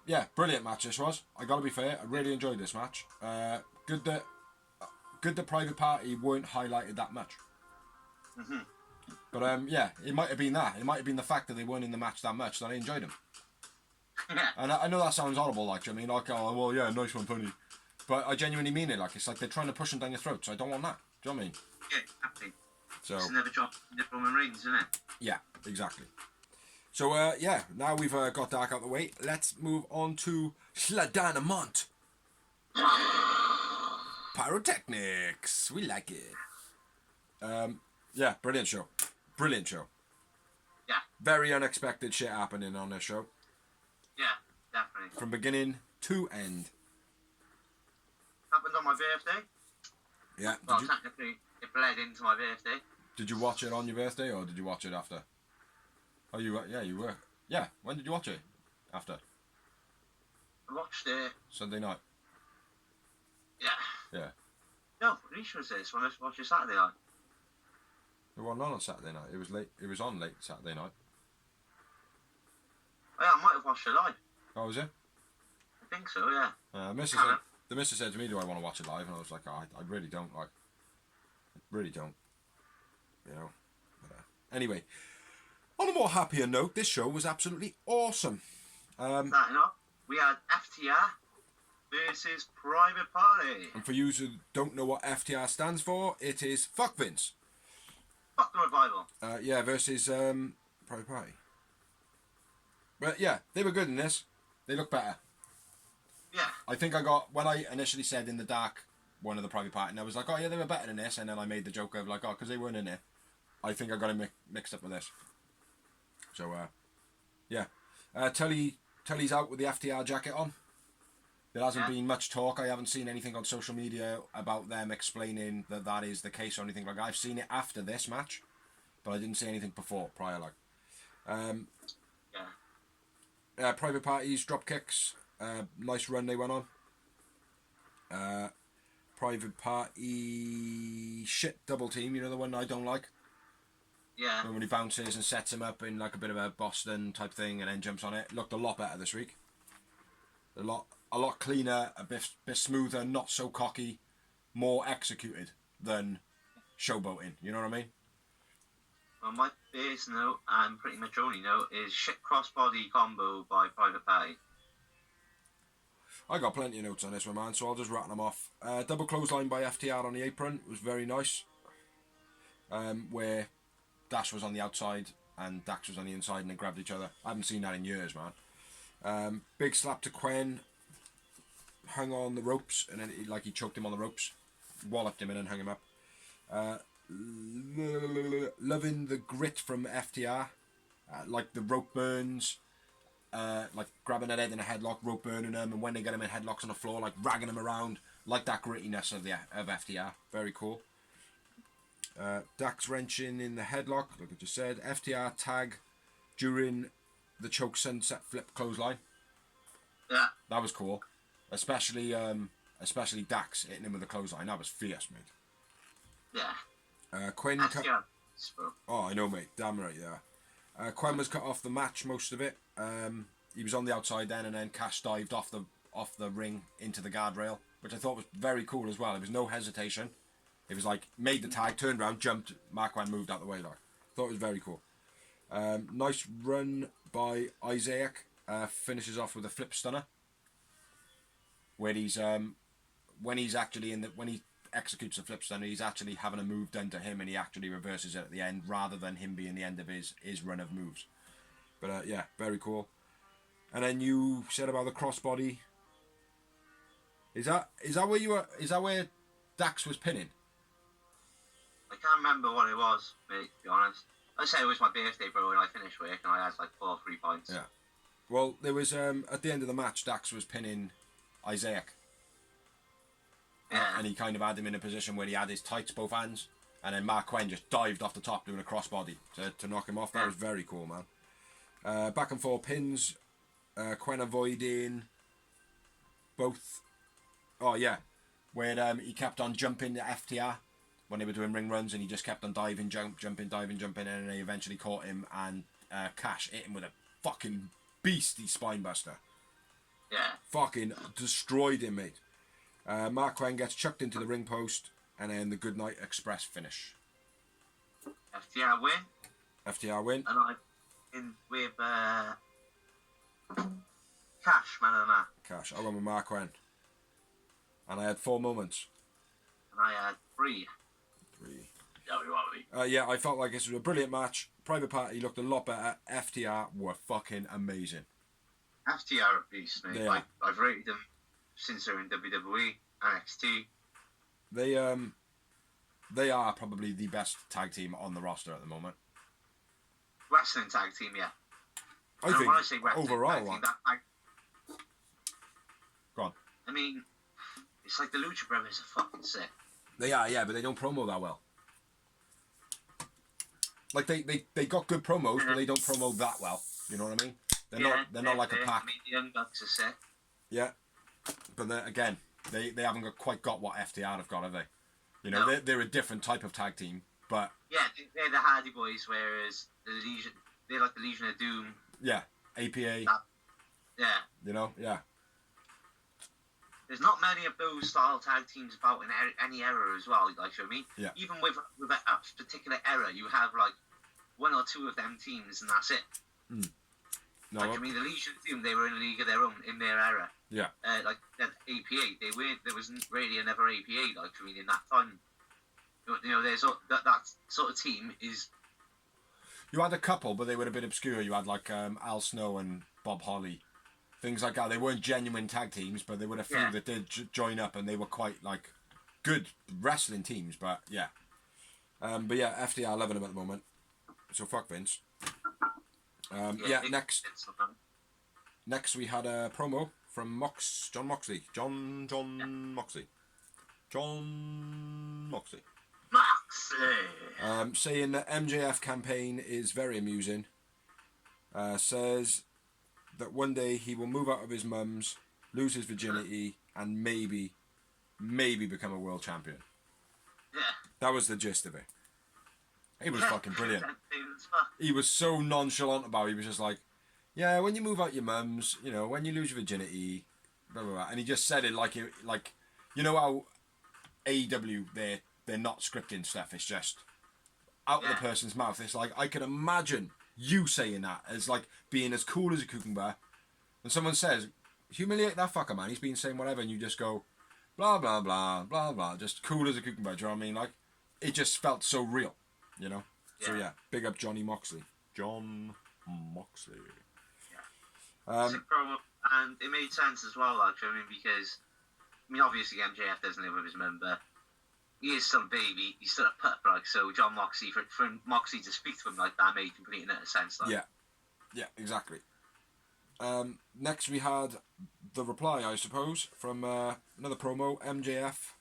Yeah, brilliant match this was. I gotta be fair, I really enjoyed this match. Good that Private Party weren't highlighted that much. But yeah, it might have been that. It might have been the fact that they weren't in the match that much that I enjoyed them. And I know that sounds horrible, like, I mean, like, oh, well, yeah, nice one, Tony. But I genuinely mean it, like, it's like they're trying to push them down your throat, so I don't want that. Do you know what I mean? Yeah, exactly. So, It's another job in Roman Reigns, isn't it? yeah, exactly. So, yeah, now we've got Dark out the way, let's move on to Dynamite. Pyrotechnics, we like it. Yeah, brilliant show. Brilliant show. Yeah. Very unexpected shit happening on this show. Yeah, definitely. From beginning to end. Happened on my birthday. Yeah. Well, technically, it bled into my birthday. Did you watch it on your birthday or did you watch it after? Oh, you were. Yeah, you were. Yeah. When did you watch it? After? I watched it. Sunday night. Yeah. Yeah. No, Alicia was this when I watched it Saturday night. It wasn't on Saturday night. It was late. It was on late Saturday night. Oh, yeah, I might have watched it live. Oh, was it? I think so, yeah. The missus said to me, "Do I want to watch it live?" And I was like, "Oh, I really don't. Like, I really don't. You know." But, anyway, on a more happier note, this show was absolutely awesome. Starting off, we had FTR versus Private Party. And for you who don't know what FTR stands for, it is Fuck Vince. Fuck the Revival. Yeah, versus Private Party. But yeah, they were good in this. They look better. Yeah. I think I got, when I initially said in the dark one of the Private Party, and I was like, oh yeah, they were better than this, and then I made the joke of like, oh, because they weren't in it. I think I got it mixed up with this. So, yeah. Tully's out with the FTR jacket on. There hasn't been much talk. I haven't seen anything on social media about them explaining that that is the case or anything like that. I've seen it after this match, but I didn't see anything prior. Private Parties, drop kicks. Nice run they went on. Private Party shit double team. You know the one I don't like. Yeah. When he bounces and sets him up in like a bit of a Boston type thing and then jumps on it. Looked a lot better this week. A lot cleaner, a bit smoother, not so cocky, more executed than showboating. You know what I mean? Well, my base note, and pretty much only note, is shit crossbody combo by Private Party. I got plenty of notes on this one, man, so I'll just rattle them off. Double clothesline by FTR on the apron was very nice. Where Dash was on the outside and Dax was on the inside and they grabbed each other. I haven't seen that in years, man. Big slap to Quen. Hung on the ropes and then he choked him on the ropes. Walloped him and then hung him up. Loving the grit from FTR. Like the rope burns. Like grabbing that head in a headlock, rope burning them, and when they get him in headlocks on the floor, like ragging him around, like that grittiness of FTR. Very cool. Dax wrenching in the headlock, like I just said. FTR tag during the choke sunset flip clothesline. Yeah. That was cool. Especially especially Dax hitting him with a clothesline. That was fierce, mate. Yeah. Quinn. FTR. Oh, I know, mate. Damn right, yeah. Quinn was cut off the match most of it. He was on the outside then, and then Cash dived off the ring into the guardrail, which I thought was very cool as well. There was no hesitation. It was like made the tag, turned around, jumped. Mark Quinn moved out the way. Like, thought it was very cool. Nice run by Isaac. Finishes off with a flip stunner. Where he's when he executes a flip stunner, he's actually having a move done to him, and he actually reverses it at the end rather than him being the end of his run of moves. But yeah, very cool. And then you said about the crossbody. Is that where Dax was pinning? I can't remember what it was, mate, to be honest. I say it was my birthday, bro, and I finished work and I had like 4 3 points. Yeah. Well, there was at the end of the match, Dax was pinning Isaac. Yeah. And he kind of had him in a position where he had his tights both hands, and then Mark Quinn just dived off the top doing a crossbody to knock him off. That was very cool, man. Back and forth pins. Quinn avoiding both. Oh yeah, where he kept on jumping the FTR when they were doing ring runs, and he just kept on jumping, and then they eventually caught him, and Cash hit him with a fucking beastly spinebuster. Yeah. Fucking destroyed him, mate. Mark Quinn gets chucked into the ring post, and then the Goodnight Express finish. FTR win. FTR win. And I in with Cash, man of the match. Cash. I went with Mark Quinn. And I had 4 moments. And I had 3. 3. Yeah, I felt like this was a brilliant match. Private Party looked a lot better. FTR were fucking amazing. FTR are beasts, mate. They are. I've rated them since they're in WWE, NXT. They are probably the best tag team on the roster at the moment. Wrestling tag team, yeah. I think when I say wrestling overall, tag team, go on. I mean, it's like the Lucha Brothers are fucking sick. They are, yeah, but they don't promo that well. Like they got good promos, but they don't promo that well. You know what I mean? They're not like a pack. I mean, the Young Bucks are sick. Yeah, but again, they haven't quite got what FTR have got, have they? You know, No. they're a different type of tag team, but Yeah, they're the Hardy Boys, whereas they're like the Legion of Doom. yeah, APA. Yeah. You know, yeah. There's not many of those style tag teams about in any era as well. Like, you know what I mean? Yeah. Even with a particular era, you have like 1 or 2 of them teams, and that's it. No, Like, I mean, the Legion of Doom, they were in a league of their own in their era. yeah. Like that APA, there wasn't really another APA. Like, I mean, in that time, you know, there's that sort of team is. You had a couple, but they were a bit obscure. You had like Al Snow and Bob Holly, things like that. They weren't genuine tag teams, but there were a few that did join up, and they were quite like good wrestling teams. But yeah, FTR loving them at the moment. So fuck Vince. Next we had a promo from John Moxley. Saying that MJF campaign is very amusing. Says that one day he will move out of his mum's, lose his virginity, and maybe become a world champion. Yeah. That was the gist of it. He was fucking brilliant. He was so nonchalant about it. He was just like, yeah, when you move out your mum's, you know, when you lose your virginity, blah, blah, blah. And he just said it like, you know how AEW, they're not scripting stuff. It's just out of the person's mouth. It's like, I can imagine you saying that as like being as cool as a cucumber. And someone says, humiliate that fucker, man. He's been saying whatever. And you just go, blah, blah, blah, blah, blah. Just cool as a cucumber. Do you know what I mean? Like, it just felt so real, you know? So yeah, big up Johnny Moxley. John Moxley. Yeah. Sick promo, and it made sense as well, actually. I mean, because obviously MJF doesn't live with his mum, but he is still a baby. He's still a pup, like, so John Moxley, for Moxley to speak to him like that made complete and utter sense. Like. Yeah, exactly. Next we had the reply, I suppose, from another promo, MJF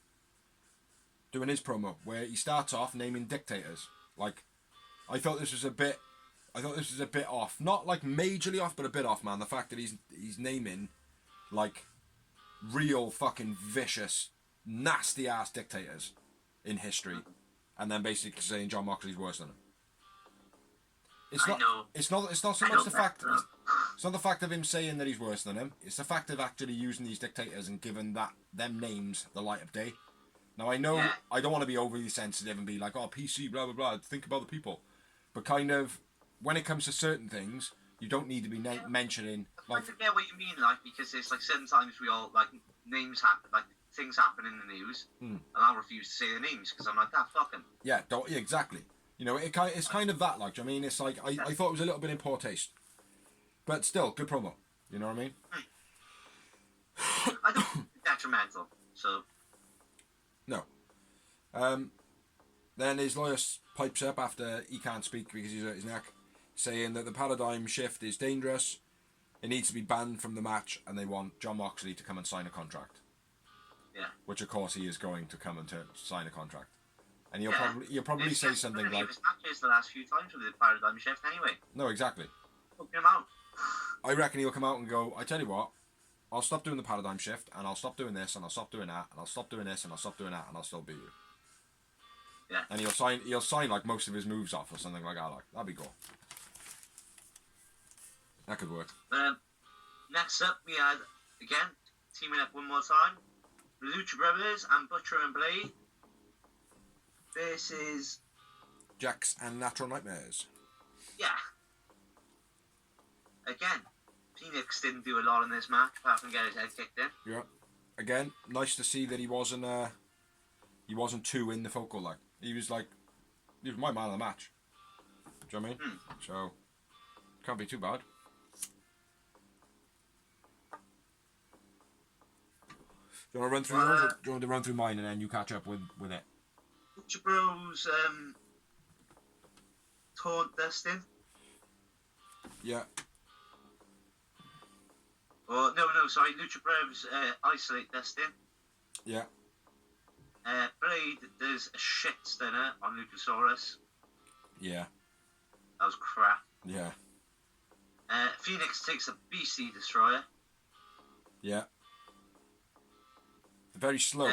doing his promo, where he starts off naming dictators. Like, I thought this was a bit off. Not like majorly off, but a bit off, man. The fact that he's naming like real fucking vicious, nasty ass dictators in history, and then basically saying John Moxley's worse than him. It's not so much the fact. It's not the fact of him saying that he's worse than him. It's the fact of actually using these dictators and giving them names the light of day. Now I know I don't want to be overly sensitive and be like, oh, PC, blah blah blah. Think about the people, but kind of when it comes to certain things, you don't need to be mentioning. Like, I get what you mean, like, because it's like certain times we all like names happen, like things happen in the news, and I'll refuse to say their names because I'm like, that fucking. Yeah, exactly. You know, it's kind of that. Like, do you know what I mean? It's like I thought it was a little bit in poor taste, but still good promo. You know what I mean? I don't think it's detrimental. So. No. Then his lawyer pipes up after he can't speak because he's hurt his neck, saying that the paradigm shift is dangerous, it needs to be banned from the match, and they want John Moxley to come and sign a contract. Yeah. Which of course he is going to come and sign a contract, and he'll probably say something like. His matches the last few times with the paradigm shift anyway. No, exactly. Hook him out. I reckon he'll come out and go, I tell you what, I'll stop doing the paradigm shift, and I'll stop doing this, and I'll stop doing that, and I'll stop doing this, and I'll stop doing that, and I'll still beat you. Yeah. And he'll sign like most of his moves off or something like that. Like, that'd be cool. That could work. Next up, we had, again, teaming up one more time, the Lucha Brothers and Butcher and Blade versus... Jax and Natural Nightmares. Yeah. Again, Phoenix didn't do a lot in this match, apart from get his head kicked in. Yeah. Again, nice to see that he wasn't too in the focal, like. He was my man of the match. Do you know what I mean? So, can't be too bad. Do you want to run through yours, or do you want to run through mine and then you catch up with it? Lucha Bros taunt Dustin. Yeah. Oh, no, sorry. Lucha Bros isolate Dustin. Yeah. Blade does a shit stunner on Luchasaurus. Yeah. That was crap. Yeah. Phoenix takes a BC Destroyer. Yeah. Very slow.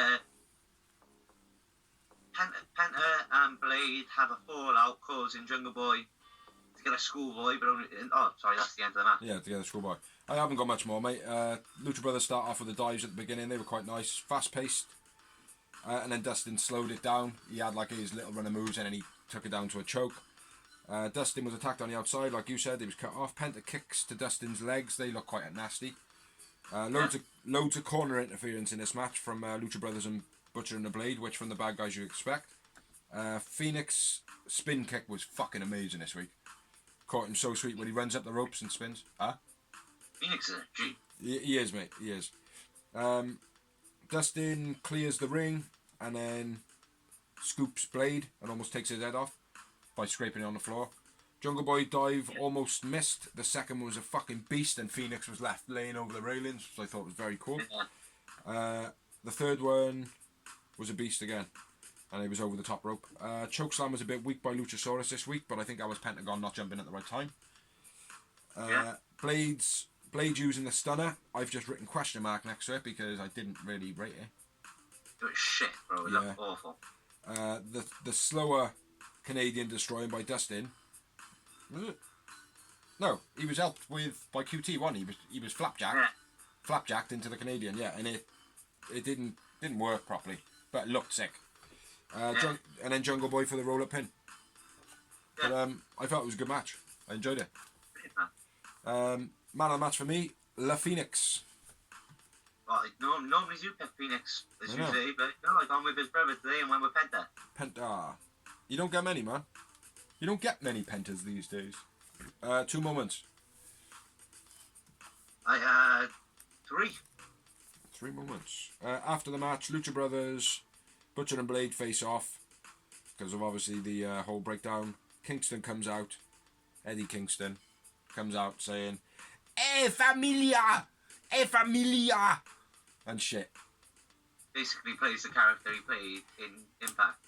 Penta and Blade have a fallout causing Jungle Boy to get a schoolboy, but only... Oh, sorry, that's the end of the match. Yeah, to get a schoolboy. I haven't got much more, mate. Lucha Brothers start off with the dives at the beginning. They were quite nice. Fast-paced. And then Dustin slowed it down. He had like his little run of moves and then he took it down to a choke. Dustin was attacked on the outside, like you said. He was cut off. Penta kicks to Dustin's legs. They look quite nasty. Loads of corner interference in this match from Lucha Brothers and Butcher and the Blade, which from the bad guys you expect. Phoenix spin kick was fucking amazing this week. Caught him so sweet when he runs up the ropes and spins. Phoenix is a G. He is, mate. He is. Dustin clears the ring and then scoops Blade and almost takes his head off by scraping it on the floor. Jungle Boy dive almost missed. The second was a fucking beast and Phoenix was left laying over the railings, which I thought was very cool. The third one was a beast again and it was over the top rope. Chokeslam was a bit weak by Luchasaurus this week, but I think that was Pentagon not jumping at the right time. Blade using the stunner. I've just written question mark next to it because I didn't really rate it. It was shit, bro. It looked awful. The slower Canadian destroying by Dustin. Was it? No, he was helped by QT, wasn't he? He was flapjacked into the Canadian, yeah, and it didn't work properly, but it looked sick. And then Jungle Boy for the roll up pin. But I thought it was a good match. I enjoyed it. Man of the match for me, La Phoenix. Well, normally you pick Phoenix this Tuesday, but no, I gone with his brother today and went with Penta. Penta. You don't get many, man. You don't get many Pentas these days. 2 moments. I had 3. 3 moments. After the match, Lucha Brothers, Butcher and Blade face off because of obviously the whole breakdown. Kingston comes out. Eddie Kingston comes out saying, "Eh, familia! Eh, familia!" and shit. Basically plays the character he played in Impact.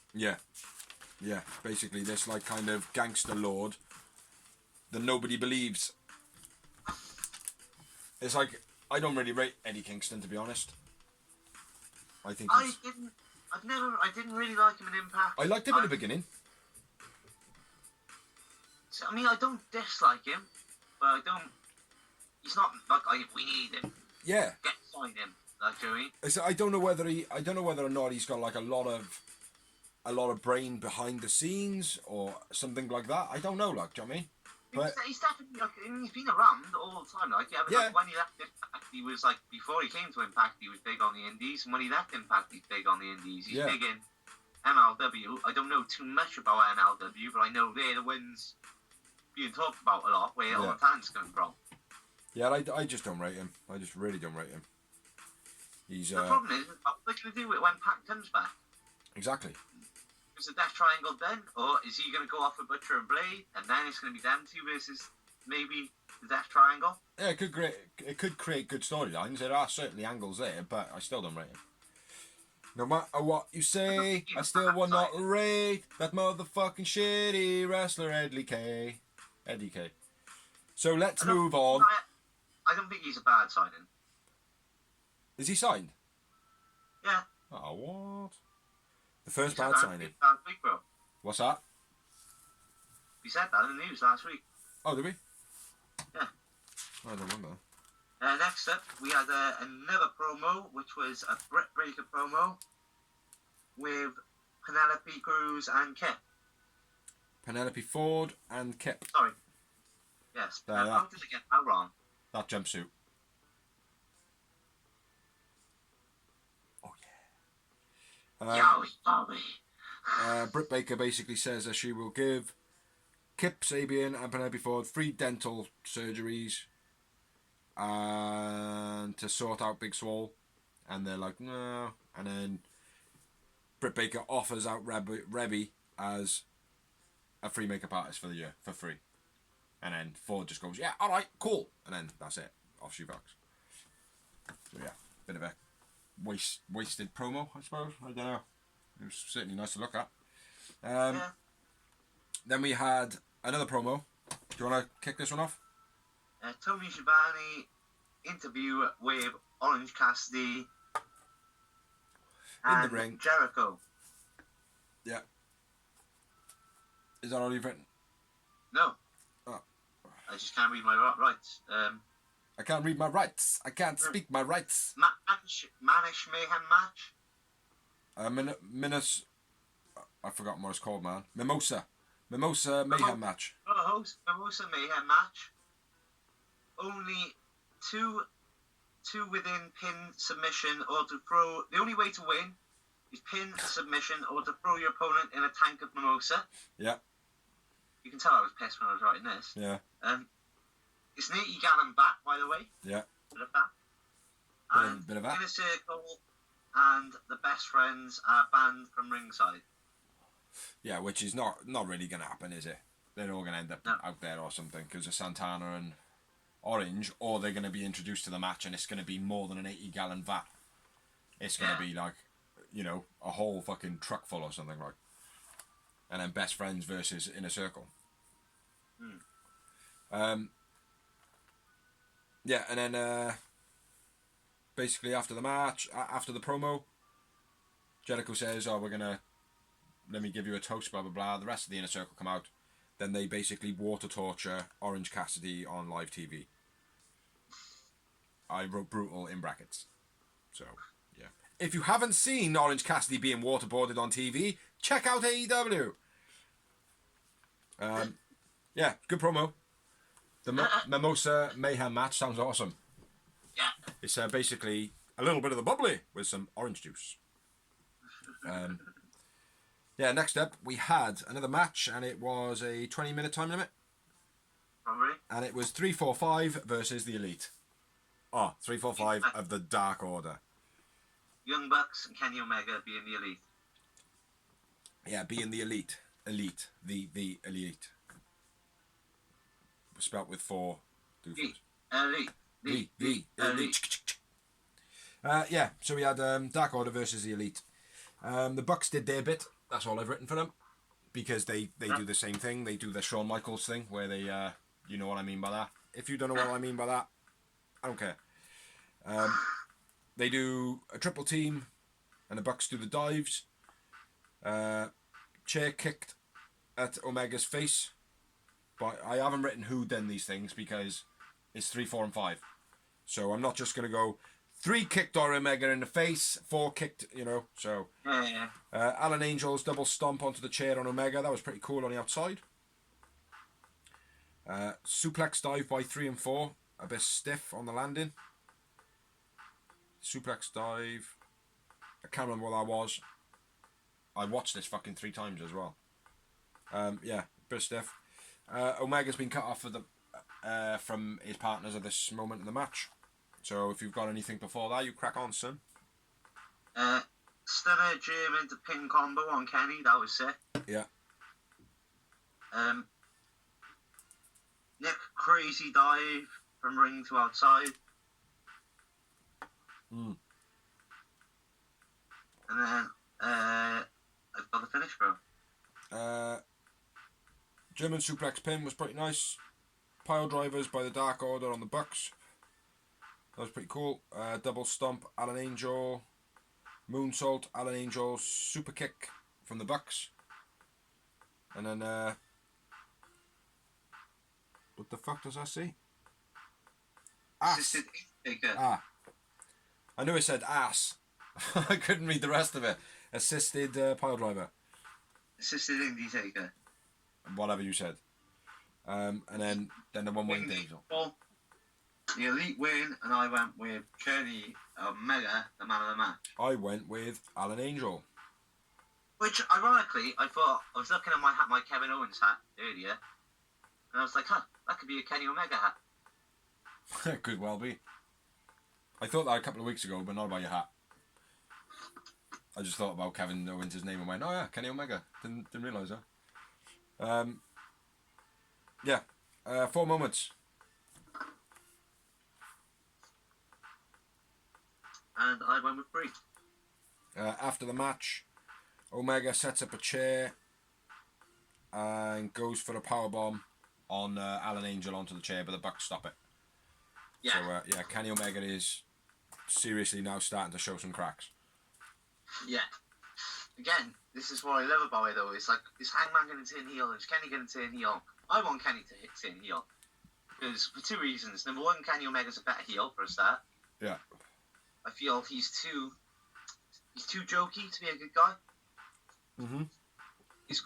Yeah, basically this like kind of gangster lord that nobody believes. It's like, I don't really rate Eddie Kingston, to be honest. I think I didn't really like him in Impact. I liked him at the beginning. So, I mean, I don't dislike him, but I don't. He's not like we need him. Yeah. Sign him, like Joey. So I don't know whether or not he's got like a lot of brain behind the scenes or something like that. I don't know, like, do you know what I mean? But He's definitely like, he's been around all the time. Like, Yeah. like when he left Impact, he was like, before he came to Impact, he was big on the Indies, and when he left Impact, he's big on the Indies. He's Yeah. big in MLW. I don't know too much about MLW, but I know they're the ones being talked about a lot, where all the talent's coming from. yeah, I just don't rate him. I just really don't rate him. He's The problem is, what are they going to do it when Pac comes back? exactly. Is the Death Triangle then, or is he going to go off with Butcher and Blade, and then it's going to be them two versus maybe the Death Triangle? Yeah, it could create good storylines. There are certainly angles there, but I still don't rate him. No matter what you say, I still will not rate that motherfucking shitty wrestler Eddie K. So let's move on. I don't think he's a bad signing. Is he signed? Yeah. Oh, what? The first He said bad that signing. last week, bro. What's that? He said that in the news last week. Oh, did we? Yeah. I don't remember. Next up, we had another promo, which was a Brit Breaker promo with Penelope Cruz and Kip. Penelope Ford and Kip. Sorry. Yes. There, How did I get that wrong? That jumpsuit. Oh yeah. Yo, Bobby. Britt Baker basically says that she will give Kip Sabian and Penelope Ford free dental surgeries and to sort out Big Swole, and they're like no, and then Britt Baker offers out Rebby as a free makeup artist for the year for free, and then Ford just goes yeah, all right, cool, and then that's it, off she bucks. So yeah, bit of a wasted promo, I suppose. I don't know. It was certainly nice to look at. Yeah. Then we had another promo. Do you want to kick this one off? Tony Schiavone interview with Orange Cassidy and the ring. Jericho. Yeah. Is that all you've written? No. Oh. I just can't read my rights. I can't read my rights. I can't speak my rights. Manish Mayhem match. I forgot what it's called, man. Mimosa Mayhem match. Mimosa Mayhem match. Only two within pin submission or to throw. The only way to win is pin submission or to throw your opponent in a tank of mimosa. Yeah. You can tell I was pissed when I was writing this. Yeah. It's an 80-gallon bat, by the way. Yeah. Bit of that. And Bit of that. Inner Circle and the Best Friends are banned from ringside. Yeah, which is not really going to happen, is it? They're all going to end up out there or something because of Santana and Orange, or they're going to be introduced to the match and it's going to be more than an 80-gallon vat. It's going to be like, a whole fucking truck full or something like. And then Best Friends versus Inner Circle. Yeah, and then basically after the match, after the promo, Jericho says, "Oh, let me give you a toast, blah blah blah." The rest of the Inner Circle come out. Then they basically water torture Orange Cassidy on live TV. I wrote brutal in brackets. So, yeah. If you haven't seen Orange Cassidy being waterboarded on TV, check out AEW. Yeah, good promo. The Mimosa Mayhem match sounds awesome. Yeah. It's basically a little bit of the bubbly with some orange juice. Yeah, next up we had another match, and it was a 20-minute time limit. Probably. And it was 345 versus the Elite. Oh, 345 of the Dark Order. Young Bucks and Kenny Omega being the Elite. Yeah, being the Elite. Elite. The Elite. Spelt with 4 doofus. Elite. The Elite. Yeah, so we had Dark Order versus the Elite. The Bucks did their bit. That's all I've written for them. Because they do the same thing. They do the Shawn Michaels thing where they, you know what I mean by that. If you don't know what I mean by that, I don't care. They do a triple team and the Bucks do the dives. Chair kicked at Omega's face, but I haven't written who done these things because it's 3, 4, and 5. So I'm not just gonna go 3 kicked Omega in the face, 4 kicked, So Alan Angel's double stomp onto the chair on Omega. That was pretty cool on the outside. Suplex dive by 3 and 4, a bit stiff on the landing. Suplex dive. I can't remember what that was. I watched this fucking 3 times as well. Bit stiff. Omega's been cut off from his partners at this moment in the match. So if you've got anything before that, you crack on, son. Stunner German to pin combo on Kenny. That was sick. Yeah. Nick crazy dive from ring to outside. And then I've got the finish, bro. German suplex pin was pretty nice. Pile drivers by the Dark Order on the Bucks. That was pretty cool. Double stomp, Alan Angel. Moonsault, Alan Angel. Super kick from the Bucks. And then, what the fuck does that say? Ass. I knew it said ass. I couldn't read the rest of it. Assisted pile driver. Assisted Indie Taker. Whatever you said. And then the one wing thing. The Elite win, and I went with Kenny Omega, the man of the match. I went with Alan Angel. Which, ironically, I thought, I was looking at my Kevin Owens hat earlier, and I was like, that could be a Kenny Omega hat. Could well be. I thought that a couple of weeks ago, but not about your hat. I just thought about Kevin Owens' name and went, oh yeah, Kenny Omega. Didn't realise that. 4 moments. And I went with 3. After the match, Omega sets up a chair and goes for a powerbomb on Alan Angel onto the chair, but the Bucks stop it. Yeah. So, Kenny Omega is seriously now starting to show some cracks. Yeah. Again, this is what I love about it, though. It's like, is Hangman going to turn heel? Is Kenny going to turn heel? I want Kenny to turn heel. Because, for 2 reasons. Number one, Kenny Omega's a better heel, for a start. Yeah. I feel he's too jokey to be a good guy. Mm-hmm. His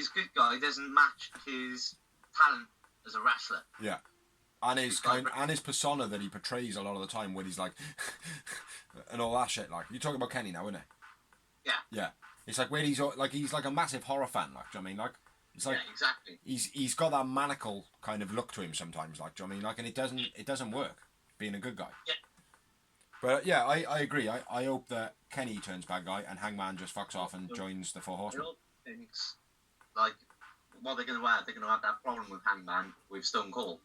good guy doesn't match his talent as a wrestler. Yeah. And his persona that he portrays a lot of the time when he's like and all that shit, like you're talking about Kenny now, isn't it? Yeah. Yeah. It's like when he's like a massive horror fan, like, do you know what I mean? Like it's like exactly. He's got that maniacal kind of look to him sometimes, like, do you know what I mean? Like, and it doesn't work being a good guy. Yeah. But yeah, I agree. I hope that Kenny turns bad guy and Hangman just fucks off and joins the Four Horsemen. Like, what they're going to add, they're going to add that problem with Hangman with Stone Cold.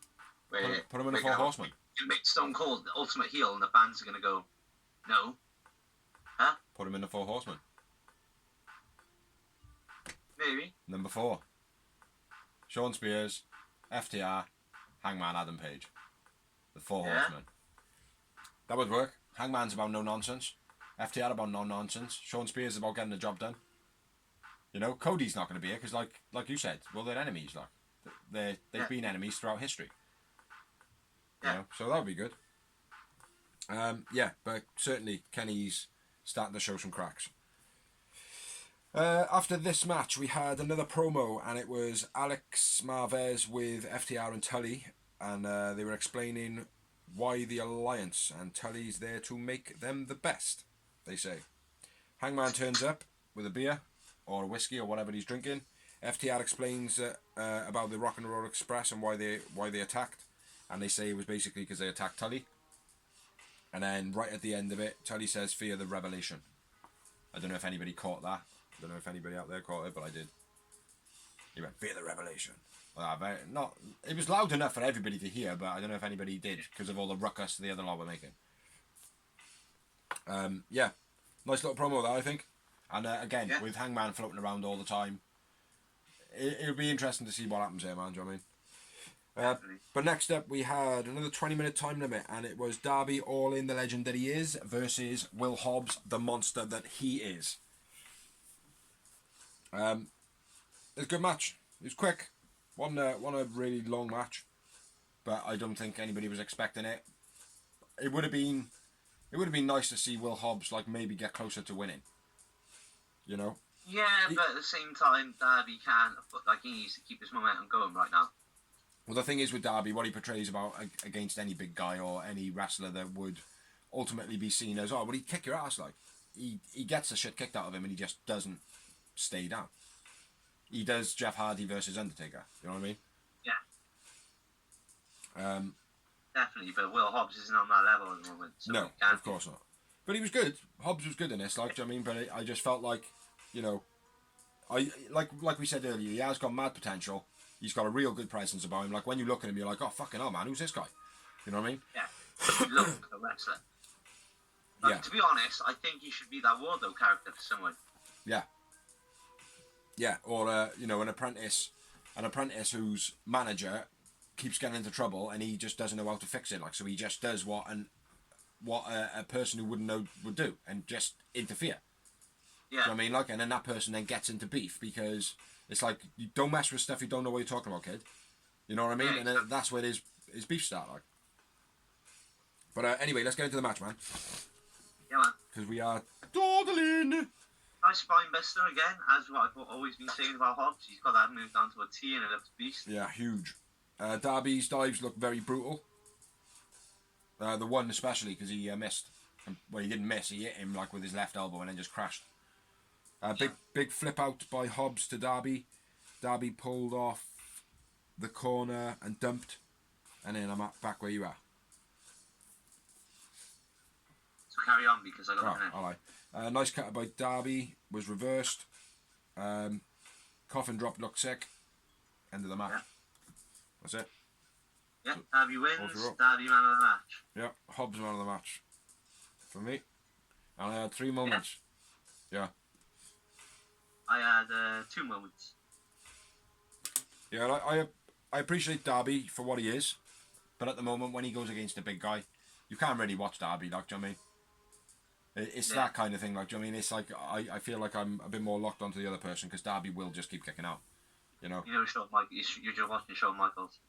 Where put him in the Four Horsemen. You make Stone Cold the ultimate heel and the fans are going to go, no. Huh? Put him in the Four Horsemen. Maybe. Number 4. Sean Spears, FTR, Hangman Adam Page. The Four Horsemen. That would work. Hangman's about no nonsense. FTR about no nonsense. Sean Spears is about getting the job done. You know, Cody's not going to be here because, like you said, well, they're enemies. Like they've been enemies throughout history. You know, so that would be good. But certainly Kenny's starting to show some cracks. After this match, we had another promo, and it was Alex Marvez with FTR and Tully, and they were explaining why the alliance, and Tully's there to make them the best, they say. Hangman turns up with a beer or a whiskey or whatever he's drinking. FTR explains about the Rock and Roll Express and why they attacked, and they say it was basically because they attacked Tully. And then right at the end of it, Tully says, "Fear the revelation." I don't know if anybody caught that. I don't know if anybody out there caught it, but I did. He went, "Fear the revelation." It was loud enough for everybody to hear, but I don't know if anybody did because of all the ruckus the other lot were making. Nice little promo there, I think. And again, with Hangman floating around all the time, it'll be interesting to see what happens here, man. Do you know what Definitely. But next up, we had another 20-minute time limit, and it was Darby, all in the legend that he is, versus Will Hobbs, the monster that he is. It was a good match. It was quick. Wasn't a really long match, but I don't think anybody was expecting it. It would have been nice to see Will Hobbs like maybe get closer to winning. You know. Yeah, but at the same time, Darby can't. But like he needs to keep his momentum going right now. Well, the thing is with Darby, what he portrays about against any big guy or any wrestler that would ultimately be seen as, oh, would he kick your ass? Like he gets the shit kicked out of him and he just doesn't stay down. He does Jeff Hardy versus Undertaker. You know what I mean? Yeah. Definitely, but Will Hobbs isn't on that level at the moment. So no, of course not. But he was good. Hobbs was good in this. Like, do you know what I mean? But I just felt like, you know, like we said earlier, he has got mad potential. He's got a real good presence about him. Like when you look at him, you're like, oh fucking hell, man, who's this guy? You know what I mean? Yeah. Look, a wrestler. Like, Yeah. To be honest, I think he should be that Wardo character for someone. Yeah. Yeah, or you know, an apprentice whose manager keeps getting into trouble and he just doesn't know how to fix it. Like, so he just does what a person who wouldn't know would do and just interfere. Yeah. You know what I mean? Like, and then that person then gets into beef because it's like, you don't mess with stuff you don't know what you're talking about, kid. You know what I mean? Yeah, And then that's where his beef start, like. But anyway, let's get into the match, man. Yeah, man. Because we are dawdling. Nice spine buster again, as what I've always been saying about Hobbs. He's got that move down to a T and it looks beast. Yeah, huge. Darby's dives look very brutal. The one especially because he missed. Well, he didn't miss. He hit him like with his left elbow and then just crashed. Big flip out by Hobbs to Darby. Darby pulled off the corner and dumped. And then I'm back where you are. So carry on because I got Oh, the finish. all right. Nice cutter by Darby. Was reversed. Coffin drop looked sick. End of the match. Yeah. That's it. Yeah, Darby All wins. through. Darby man of the match. Yeah, Hobbs man of the match. For me. And I had 3 moments. Yeah. I had 2 moments. Yeah, I appreciate Darby for what he is. But at the moment, when he goes against a big guy, you can't really watch Darby, like, do you know what I mean? It's that kind of thing, like, do you know what I mean? It's like, I feel like I'm a bit more locked onto the other person because Darby will just keep kicking out, you know? You know, Shawn Michaels. You're just watching Shawn Michaels.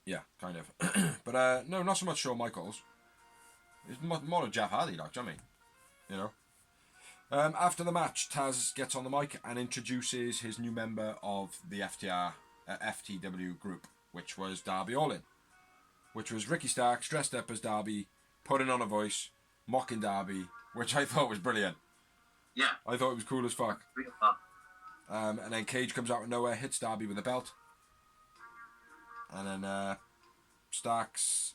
Yeah, kind of. But, no, not so much Shawn Michaels. It's more of Jeff Hardy, like, do you know what I mean? You know? After the match, Taz gets on the mic and introduces his new member of the FTW group, which was Darby Allin, which was Ricky Starks dressed up as Darby, putting on a voice, mocking Darby, which I thought was brilliant. Yeah. I thought it was cool as fuck. Real fun. And then Cage comes out of nowhere, hits Darby with a belt. And then Starks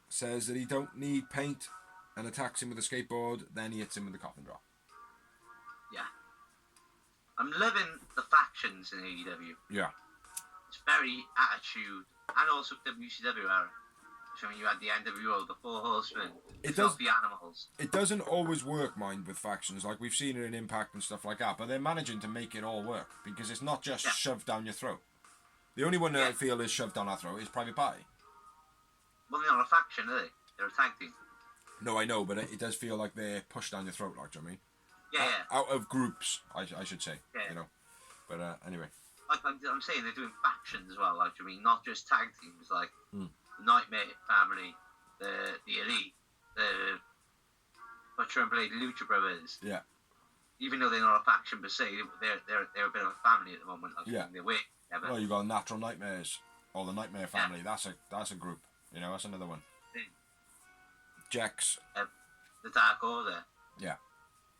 says that he don't need paint and attacks him with a skateboard. Then he hits him with a coffin drop. Yeah. I'm loving the factions in AEW. Yeah. It's very attitude and also WCW era. So when you had the NWO, the Four Horsemen, It the does- Filthy Animals. It doesn't always work, mind, with factions. Like, we've seen it in Impact and stuff like that. But they're managing to make it all work. Because it's not just shoved down your throat. The only one that I feel is shoved down our throat is Private Party. Well, they're not a faction, are they? They're a tag team. No, I know, but it does feel like they're pushed down your throat, like, do you know what I mean? Yeah, Out of groups, I should say. Yeah. You know. But anyway. Like I'm saying, they're doing factions as well. Like, I mean, not just tag teams. Like Hmm. the Nightmare Family, the Elite, the Butcher and Blade Lucha Brothers. Yeah. Even though they're not a faction per se, they're a bit of a family at the moment. Like, Yeah. they're weird. Well, you got Natural Nightmares, or the Nightmare Family. That's a group. You know, that's another one. Yeah. Jax. The Dark Order.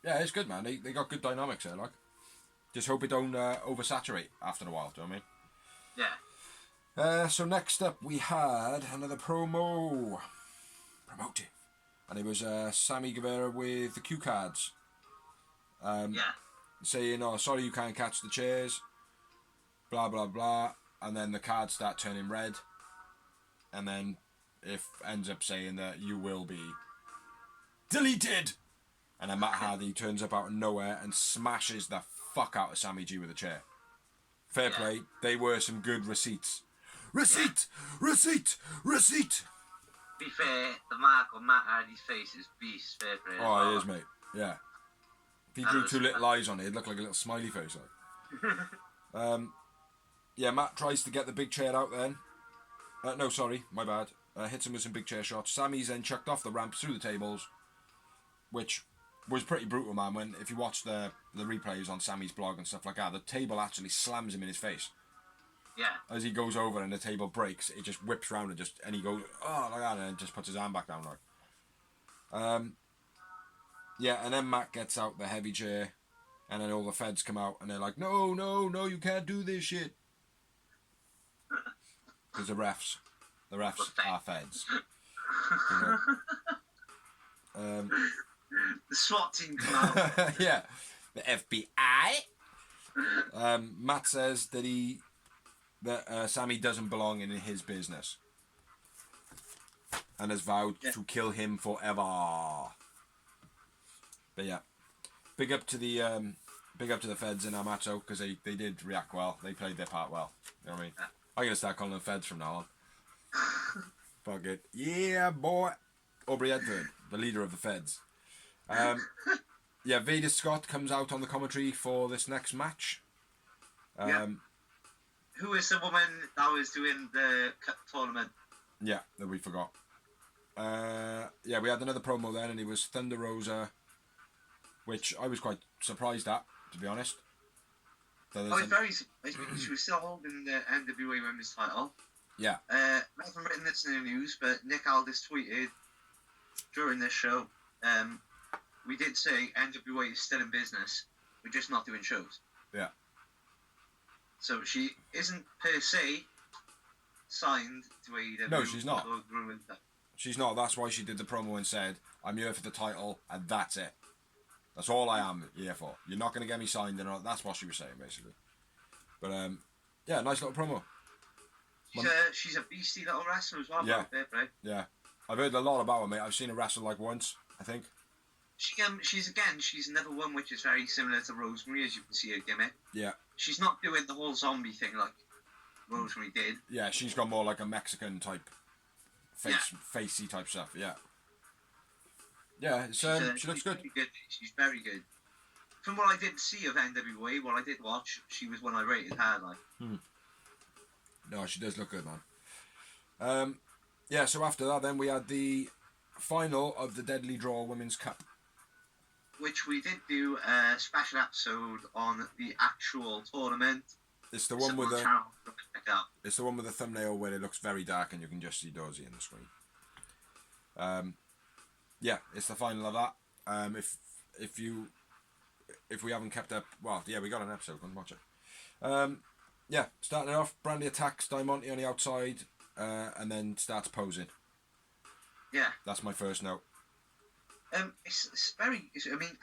Yeah, it's good, man. They got good dynamics there, like. Just hope it don't oversaturate after a while. Do you know what I mean? Yeah. So next up we had another promotive, and it was Sammy Guevara with the cue cards. Yeah. Saying, "Oh, sorry, you can't catch the chairs." Blah blah blah, and then the cards start turning red, and then it ends up saying that you will be deleted, and then Matt Hardy turns up out of nowhere and smashes the fuck out of Sammy G with a chair. Fair play, they were some good receipts. Receipt! Receipt! Receipt! To be fair, the mark on Matt Hardy's face is beast fair play. Oh, it is, mate. Yeah. If he drew two little eyes on it, it'd look like a little smiley face. Like. Yeah, Matt tries to get the big chair out then. No, sorry, my bad. Hits him with some big chair shots. Sammy's then chucked off the ramp through the tables, which was pretty brutal, man. When if you watch the replays on Sammy's blog and stuff like that, the table actually slams him in his face. Yeah. As he goes over and the table breaks, it just whips round and he goes, oh, like that, and then just puts his arm back down, like. Yeah, and then Matt gets out the heavy chair, and then all the feds come out, and they're like, no, you can't do this shit. Because the refs are feds. You know? The SWAT team come out. Yeah, the FBI. Matt says that Sammy doesn't belong in his business, and has vowed to kill him forever. But yeah, big up to the feds in our match out, because they did react well. They played their part well. You know what I mean? I'm gonna start calling them feds from now on. Fuck it. Yeah, boy. Aubrey Edford, the leader of the feds. Yeah, Vader Scott comes out on the commentary for this next match. Who is the woman that was doing the tournament? Yeah, that we forgot. Yeah, we had another promo then, and it was Thunder Rosa, which I was quite surprised at, to be honest. I was very surprised because she was still holding the NWA Women's title. Yeah. I haven't written this in the news, but Nick Aldis tweeted during this show, we did say NWA is still in business, we're just not doing shows. Yeah. So she isn't per se signed to AEW. No, she's not. She's not. That's why she did the promo and said, I'm here for the title, and that's it. That's all I am here for. You're not going to get me signed, and that's what she was saying, basically. But, yeah, nice little promo. She's a beastly little wrestler as well. Yeah. Right? Yeah. I've heard a lot about her, mate. I've seen her wrestle like once, I think. She's another one which is very similar to Rosemary, as you can see her gimmick. Yeah. She's not doing the whole zombie thing like Rosemary did. Yeah, she's got more like a Mexican type facey type stuff, yeah. Yeah, it's, she looks good. She's very good. From what I did see of NWA, what I did watch, she was one I rated her, like. No, she does look good, man. Yeah, so after that, then we had the final of the Deadly Draw Women's Cup. Which we did do a special episode on the actual tournament. It's the one with the thumbnail where it looks very dark and you can just see Dorsey in the screen. Yeah, it's the final of that. If we haven't kept up, well, yeah, we got an episode. Go and watch it. Yeah, starting it off, Brandy attacks Diamante on the outside, and then starts posing. Yeah, that's my first note. I mean,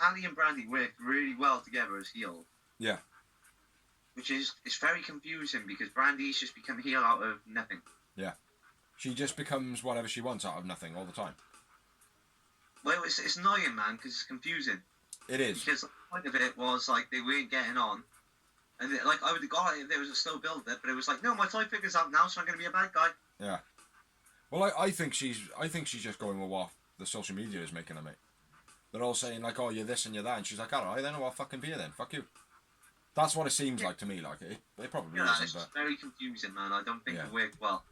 Ali and Brandy work really well together as heel. Yeah. Which is very confusing because Brandy's just become heel out of nothing. Yeah. She just becomes whatever she wants out of nothing all the time. Well, it's annoying, man, because it's confusing. It is. Because the point of it was, like, they weren't getting on. And, like, I would have got it if there was a slow build there, but it was like, no, my time figure's out now, so I'm going to be a bad guy. Yeah. Well, I think she's just going with what the social media is making her, mate. They're all saying, like, oh, you're this and you're that, and she's like, alright, then I'll fucking be here then, fuck you. That's what it seems like to me, like, it probably isn't, it's but... very confusing, man. I don't think it worked well.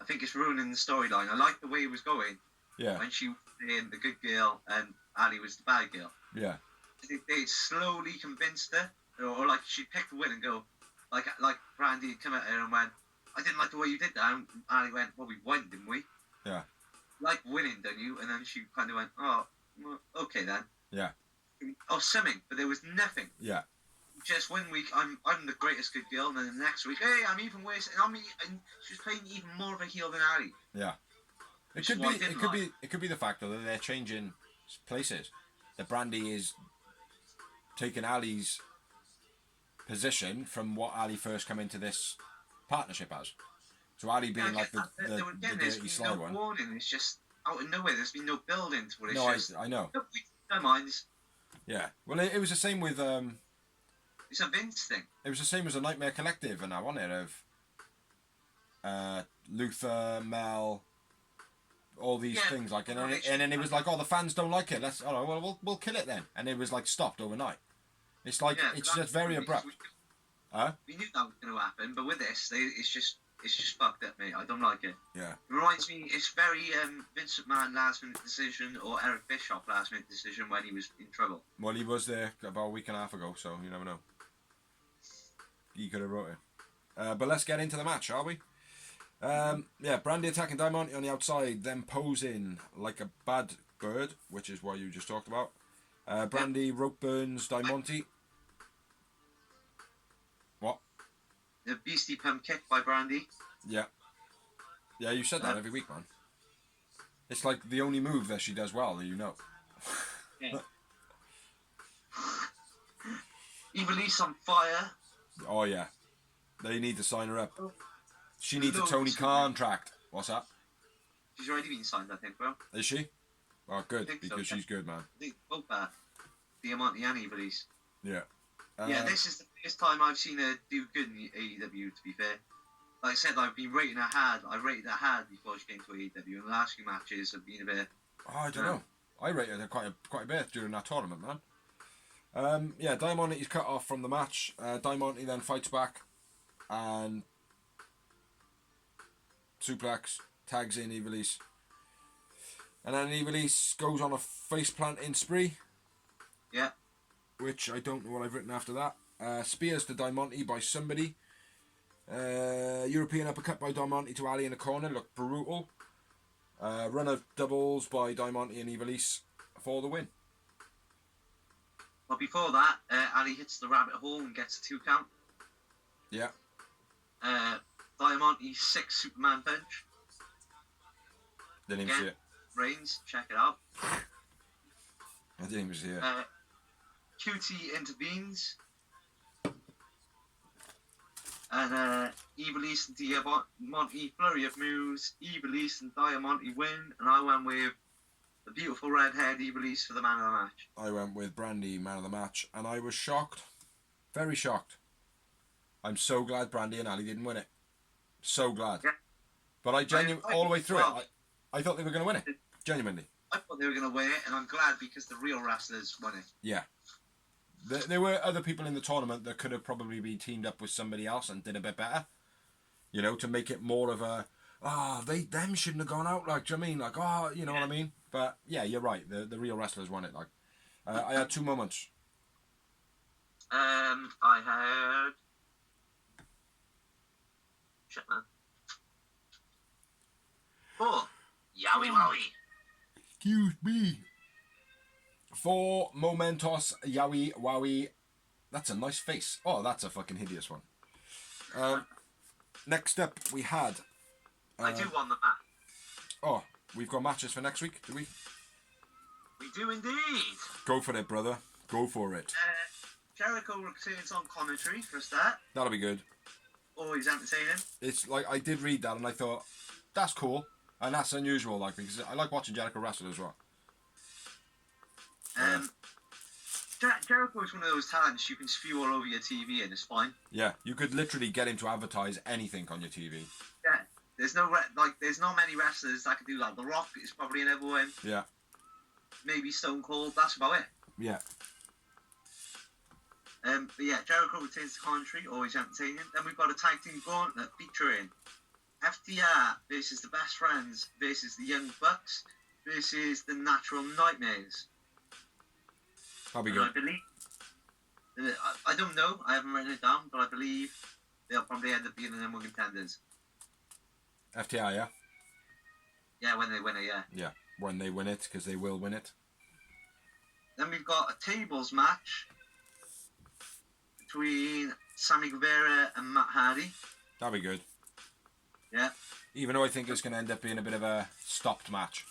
I think it's ruining the storyline. I like the way it was going. Yeah. When she was being the good girl and Ali was the bad girl. Yeah. They slowly convinced her, or like she picked the win and go, like Brandy had come at her and went, I didn't like the way you did that. And Ali went, well, we won, didn't we? Yeah. Like winning, don't you? And then she kind of went, oh, well, okay then. Yeah. Oh, something, but there was nothing. Yeah. Just 1 week, I'm the greatest good girl, and then the next week, hey, I'm even worse, and she's playing even more of a heel than Ali. Yeah. It could be the fact though that they're changing places. That Brandy is taking Ali's position from what Ali first came into this partnership as. So Ali being like the dirty sly one. Warning. It's just out of nowhere. There's been no building to it. I know. No mind. Yeah. Well, it was the same with. It's a Vince thing. It was the same as a Nightmare Collective, and I wanted of. Luther, Mel, all these Yeah, things like, and then it was like, oh, the fans don't like it. Let's, oh, well, we'll kill it then, and it was like stopped overnight. It's like Yeah, it's but just very abrupt. We knew that was going to happen, but with this, it's just fucked up, mate. I don't like it. Yeah. It reminds me, it's very Vince McMahon last minute decision or Eric Bischoff last minute decision when he was in trouble. Well, he was there about a week and a half ago, so you never know. He could have wrote it. But let's get into the match, shall we? Yeah, Brandy attacking Diamante on the outside, then posing like a bad bird, which is what you just talked about. Brandy rope burns Diamante. What? The Beastie Pump kick by Brandy. Yeah. Yeah, you said that every week, man. It's like the only move that she does well that you know. Yeah. Evilise on fire. Oh, yeah. They need to sign her up. She needs a Tony contract. What's that? She's already been signed, I think, bro. Is she? Oh, good, think so, because yeah. she's good, man. I think both are. Diamante and Evilise. Yeah. Yeah, this is the first time I've seen her do good in the AEW, to be fair. Like I said, I've been rating her hard. I rated her hard before she came to AEW, and the last few matches have been a bit... Oh, I don't know. I rated her quite a bit during that tournament, man. Yeah, Diamante is cut off from the match. Diamante then fights back and suplex, tags in Evilise. And then Evilise goes on a face planting spree. Yeah. Which I don't know what I've written after that. Spears to Diamante by somebody. European uppercut by Diamante to Ali in the corner. Looked brutal. Run of doubles by Diamante and Evilise for the win. But before that, Ali hits the rabbit hole and gets a 2 count. Yeah. Diamante's 6 Superman punch. Didn't even see it. Reigns, check it out. I didn't even see it. QT intervenes. And Evilise and Diamante flurry of moves. Evilise and Diamante win. And I went with the beautiful redhead Evilise for the man of the match. I went with Brandy, man of the match, and I was shocked. Very shocked. I'm so glad Brandy and Ali didn't win it. So glad. Yeah. But I genuinely, all the way through well, it, I thought they were going to win it. Genuinely. I thought they were going to win it, and I'm glad because the real wrestlers won it. Yeah. There were other people in the tournament that could have probably been teamed up with somebody else and did a bit better. You know, to make it more of a, them shouldn't have gone out, like, do you know what I mean? Like, you know what I mean? But, yeah, you're right. The real wrestlers won it, like. I had 2 moments. I had... Shit, man. 4. Yowie wowie. Excuse me. 4 Momentos Yowie Wowie. That's a nice face. Oh, that's a fucking hideous one. Next up, we had... I do want the match. Oh, we've got matches for next week, do we? We do indeed. Go for it, brother. Go for it. Jericho returns on commentary for a start. That'll be good. Always entertaining. It's like, I did read that and I thought, that's cool. And that's unusual, like, because I like watching Jericho wrestle as well. Jericho is one of those talents you can spew all over your TV and it's fine. Yeah, you could literally get him to advertise anything on your TV. Yeah, there's not many wrestlers that can do that. The Rock is probably another one. Yeah. Maybe Stone Cold. That's about it. Yeah. But yeah, Jericho returns to commentary, always entertaining. Then we've got a tag team gauntlet featuring FTR versus the Best Friends versus the Young Bucks versus the Natural Nightmares. That'll be And good. I believe, I don't know, I haven't written it down, but I believe they'll probably end up being the number 1 contenders. FTR, yeah? Yeah, when they win it, yeah. Yeah, when they win it, because they will win it. Then we've got a tables match between Sammy Guevara and Matt Hardy. That'll be good. Yeah. Even though I think it's going to end up being a bit of a stopped match.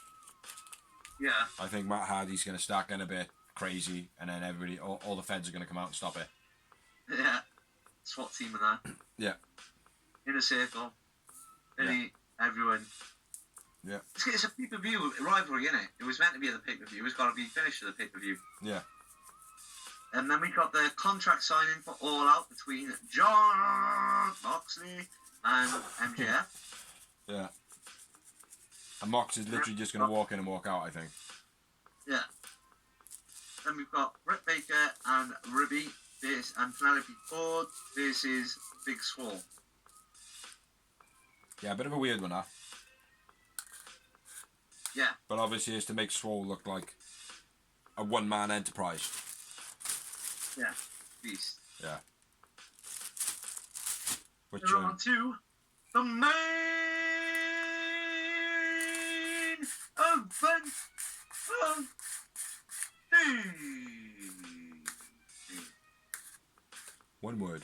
Yeah. I think Matt Hardy's going to start getting a bit crazy, and then everybody, all the feds are going to come out and stop it. Yeah. SWAT team and that. Yeah. In a circle. Everyone. Yeah. It's a pay-per-view rivalry, isn't it? It was meant to be at the pay-per-view. It's got to be finished at the pay-per-view. Yeah. And then we got the contract signing for All Out between John Moxley and MJF. Yeah. And Mox is literally just going to walk in and walk out, I think. Yeah. Then we've got Britt Baker and Ruby and Penelope Ford versus Big Swole. Yeah, a bit of a weird one, huh? Yeah. But obviously it's to make Swole look like a one-man enterprise. Yeah. Beast. Yeah. Which, We're on to the main event of the... one word.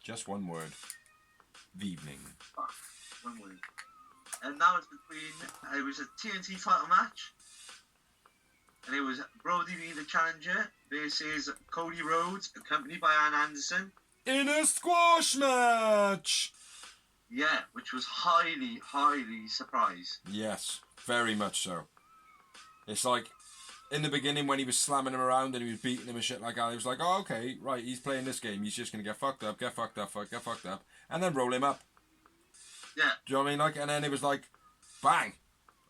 Just one word. The evening. One word. And that was between, it was a TNT title match. And it was Brody being the challenger versus Cody Rhodes, accompanied by Ann Anderson. In a squash match! Yeah, which was highly, highly surprised. Yes, very much so. It's like, in the beginning when he was slamming him around and he was beating him and shit like that, he was like, oh, okay, right, he's playing this game. He's just going to get fucked up, and then roll him up. Yeah. Do you know what I mean? Like, and then it was like, bang.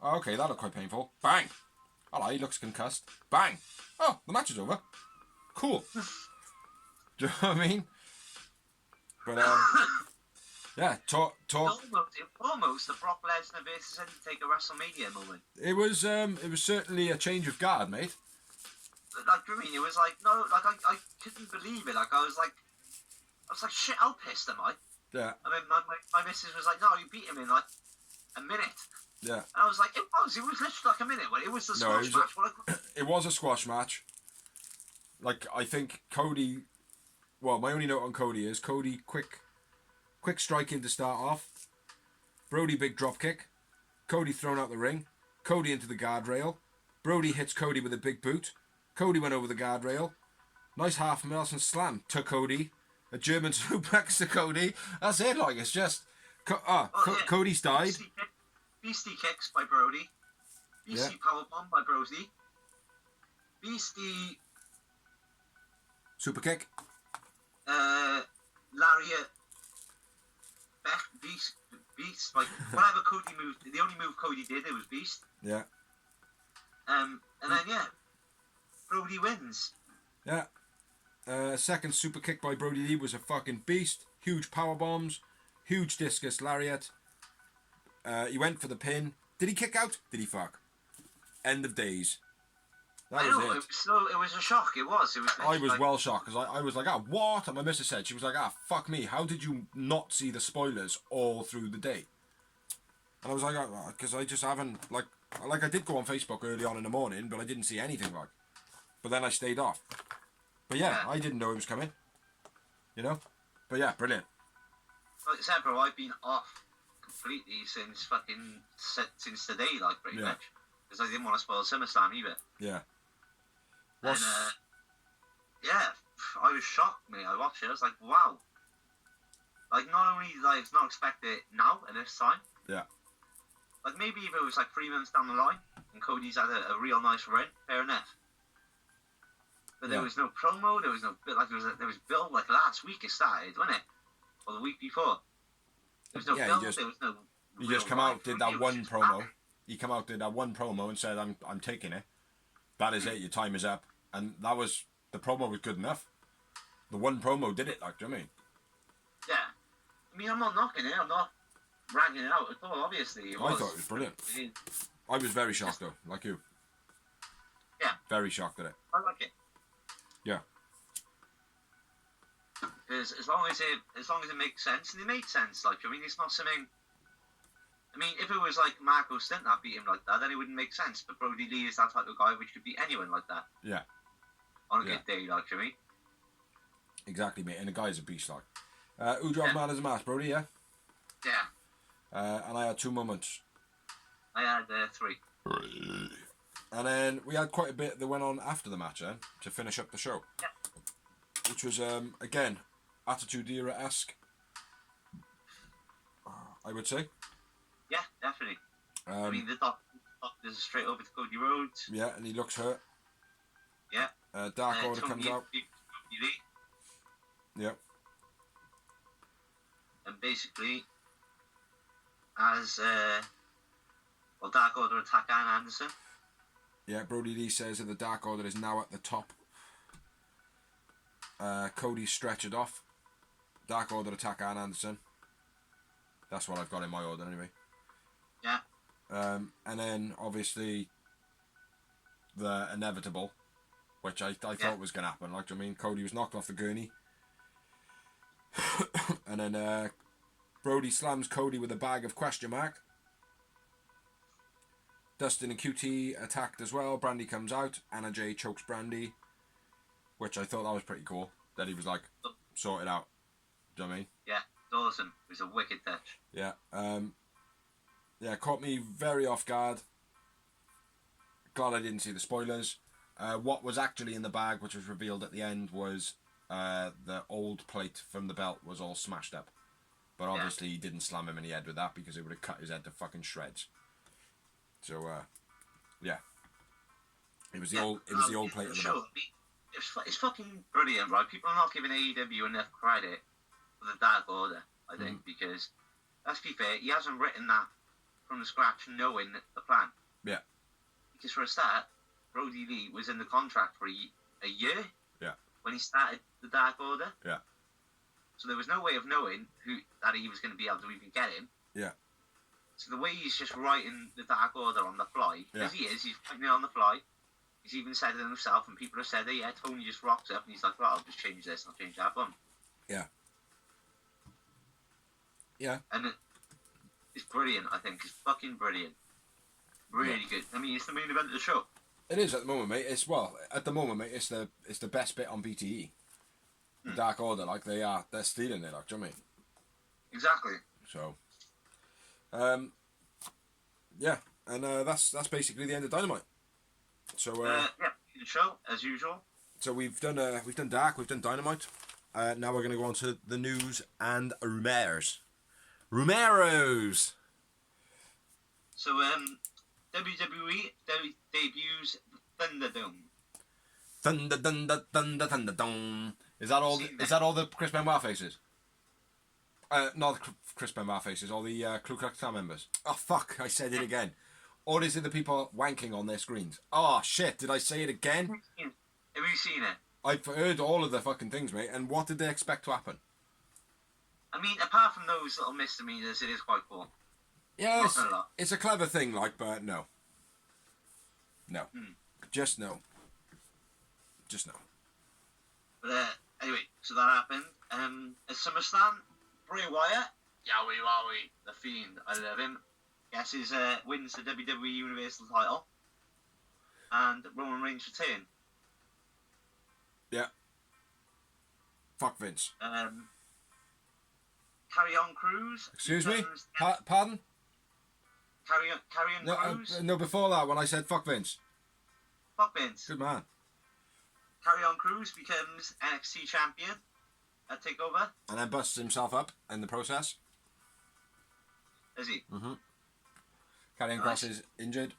Oh, okay, that looked quite painful. Bang. Hello, he looks concussed. Bang. Oh, the match is over. Cool. Do you know what I mean? But, yeah, talk. Almost a Brock Lesnar versus Undertaker WrestleMania moment. It was certainly a change of guard, mate. Like, I mean, it was like, no, like, I couldn't believe it. Like, I was like, shit, how pissed am I? Yeah. I mean, my missus was like, no, you beat him in, like, a minute. Yeah. And I was like, it was literally like a minute. But it was the squash match. It was a squash match. Like, I think Cody... Well, my only note on Cody is Cody quick striking to start off. Brody big drop kick. Cody thrown out the ring. Cody into the guardrail. Brody hits Cody with a big boot. Cody went over the guardrail. Nice half Nelson slam to Cody. A German suplex to Cody. That's it, like, it's just... Cody's died. Beastie kicks by Brody. Beastie powerbomb by Brody. Beastie... Super kick. Lariat. Beast. Like, whatever Cody moved, the only move Cody did, it was Beast. Yeah. And then, yeah. Brody wins. Yeah. Second super kick by Brody Lee was a fucking beast. Huge power bombs. Huge discus lariat. He went for the pin. Did he kick out? Did he fuck? End of days. That was it. It was a shock. It was. I was like, well shocked because I was like, what? And my missus said, she was like, fuck me. How did you not see the spoilers all through the day? And I was like, because I just haven't, like I did go on Facebook early on in the morning, but I didn't see anything, like. But then I stayed off. But yeah, I didn't know it was coming. You know? But yeah, brilliant. Like I said, bro, I've been off completely since today, like, pretty much. Because I didn't want to spoil SummerSlam either. Yeah. And, yeah, I was shocked, mate. I watched it. I was like, wow. Like, not only did I not expect it now at this time. Yeah. Like, maybe if it was like 3 months down the line and Cody's had a real nice run, fair enough. But there was no promo. There was no there was build like last week it started, wasn't it? Or the week before. There was no build. There was no. You just come out, did that one promo. He come out, did that one promo, and said, "I'm taking it. That is it. Your time is up." And that was the promo was good enough. The one promo did it. Like, do you know what I mean? Yeah. I mean, I'm not knocking it. I'm not ragging it out at all. Obviously, I thought it was brilliant. I was very shocked though, like you. Yeah. Very shocked at it. I like it. Yeah. Because as long as it makes sense, and it made sense. Like, I mean, it's not something. I mean, if it was like Marco Stunt that beat him like that, then it wouldn't make sense. But Brody Lee is that type of guy which could beat anyone like that. Yeah. On a good day, like, I mean. Exactly, mate. And the guy's a beast, like. Who dropped man as a match, Brody? Yeah. Yeah. And I had 2 moments. I had 3. And then we had quite a bit that went on after the match, to finish up the show. Yeah. Which was again, Attitude Era-esque. I would say. Yeah, definitely. I mean, the doctor's straight over to Cody Rhodes. Yeah, and he looks hurt. Yeah. Dark Order comes out. Yep. And basically, as Dark Order attack Arn Anderson. Yeah, Brody Lee says that the Dark Order is now at the top. Cody stretch it off. Dark Order attack Arn Anderson. That's what I've got in my order anyway. Yeah. And then obviously the inevitable, which I thought was going to happen. Like, do you know what I mean? Cody was knocked off the gurney. And then Brody slams Cody with a bag of question mark. Dustin and QT attacked as well. Brandy comes out. Anna Jay chokes Brandy, which I thought that was pretty cool. That he was like, sort it out. Do you know what I mean? Yeah, Dawson. It was a wicked touch. Yeah. Yeah, caught me very off guard. Glad I didn't see the spoilers. What was actually in the bag, which was revealed at the end, was the old plate from the belt was all smashed up. But obviously he didn't slam him in the head with that because it would have cut his head to fucking shreds. So yeah, it was the old plate of the belt. It's fucking brilliant, right? People are not giving AEW enough credit for the Dark Order, I think, because let's be fair, he hasn't written that from scratch, knowing the plan. Yeah. Because for a start, Brody Lee was in the contract for a year. Yeah. When he started the Dark Order. Yeah. So there was no way of knowing that he was going to be able to even get him. Yeah. So the way he's just writing the Dark Order on the fly, because he's writing it on the fly. He's even said it himself, and people have said that, yeah, Tony just rocks up, and he's like, well, I'll just change this, and I'll change that one. Yeah. Yeah. And it's brilliant, I think. It's fucking brilliant. Really good. I mean, it's the main event of the show. It is at the moment, mate. At the moment, mate, it's the best bit on BTE. The Dark Order, like they're stealing it, like, do you know what I mean? Exactly. So, yeah, and that's basically the end of Dynamite. So yeah, the show as usual. So we've done Dark, we've done Dynamite. Now we're going to go on to the news and rumours. Rumours. So WWE debuts Thunderdome. Thunderdome. Is that all the Chris Benoit faces? Not the Chris Benoit faces, all the Ku Klux Klan members. Oh fuck, I said it again. Or is it the people wanking on their screens? Oh shit, did I say it again? Have you seen it? I've heard all of the fucking things, mate, and what did they expect to happen? I mean, apart from those little misdemeanors, it is quite cool. Yeah, it's a clever thing, like, but no. No. Just no. Just no. But anyway, so that happened. At SummerSlam, Bray Wyatt, Yowie Wowie, the Fiend, I love him, guesses wins the WWE Universal title, and Roman Reigns retain. Yeah. Fuck Vince. Carry on Cruz. Excuse me? Pardon? Carry on Cruz. No, before that, when I said fuck Vince. Fuck Vince. Good man. Carry on Cruz becomes NXT champion at TakeOver. And then busts himself up in the process. Is he? Mm-hmm. Karrion Kross is injured.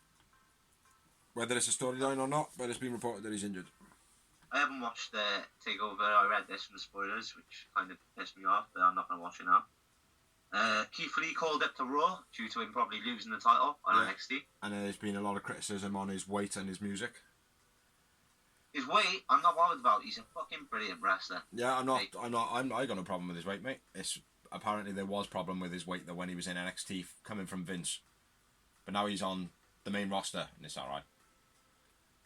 Whether it's a storyline or not, but it's been reported that he's injured. I haven't watched the TakeOver. I read this from the spoilers, which kind of pissed me off, but I'm not going to watch it now. Keith Lee called up to Raw due to him probably losing the title on NXT. And there's been a lot of criticism on his weight and his music. His weight, I'm not bothered about. He's a fucking brilliant wrestler. Yeah, I got no problem with his weight, mate. It's apparently there was problem with his weight though when he was in NXT coming from Vince, but now he's on the main roster and it's all right.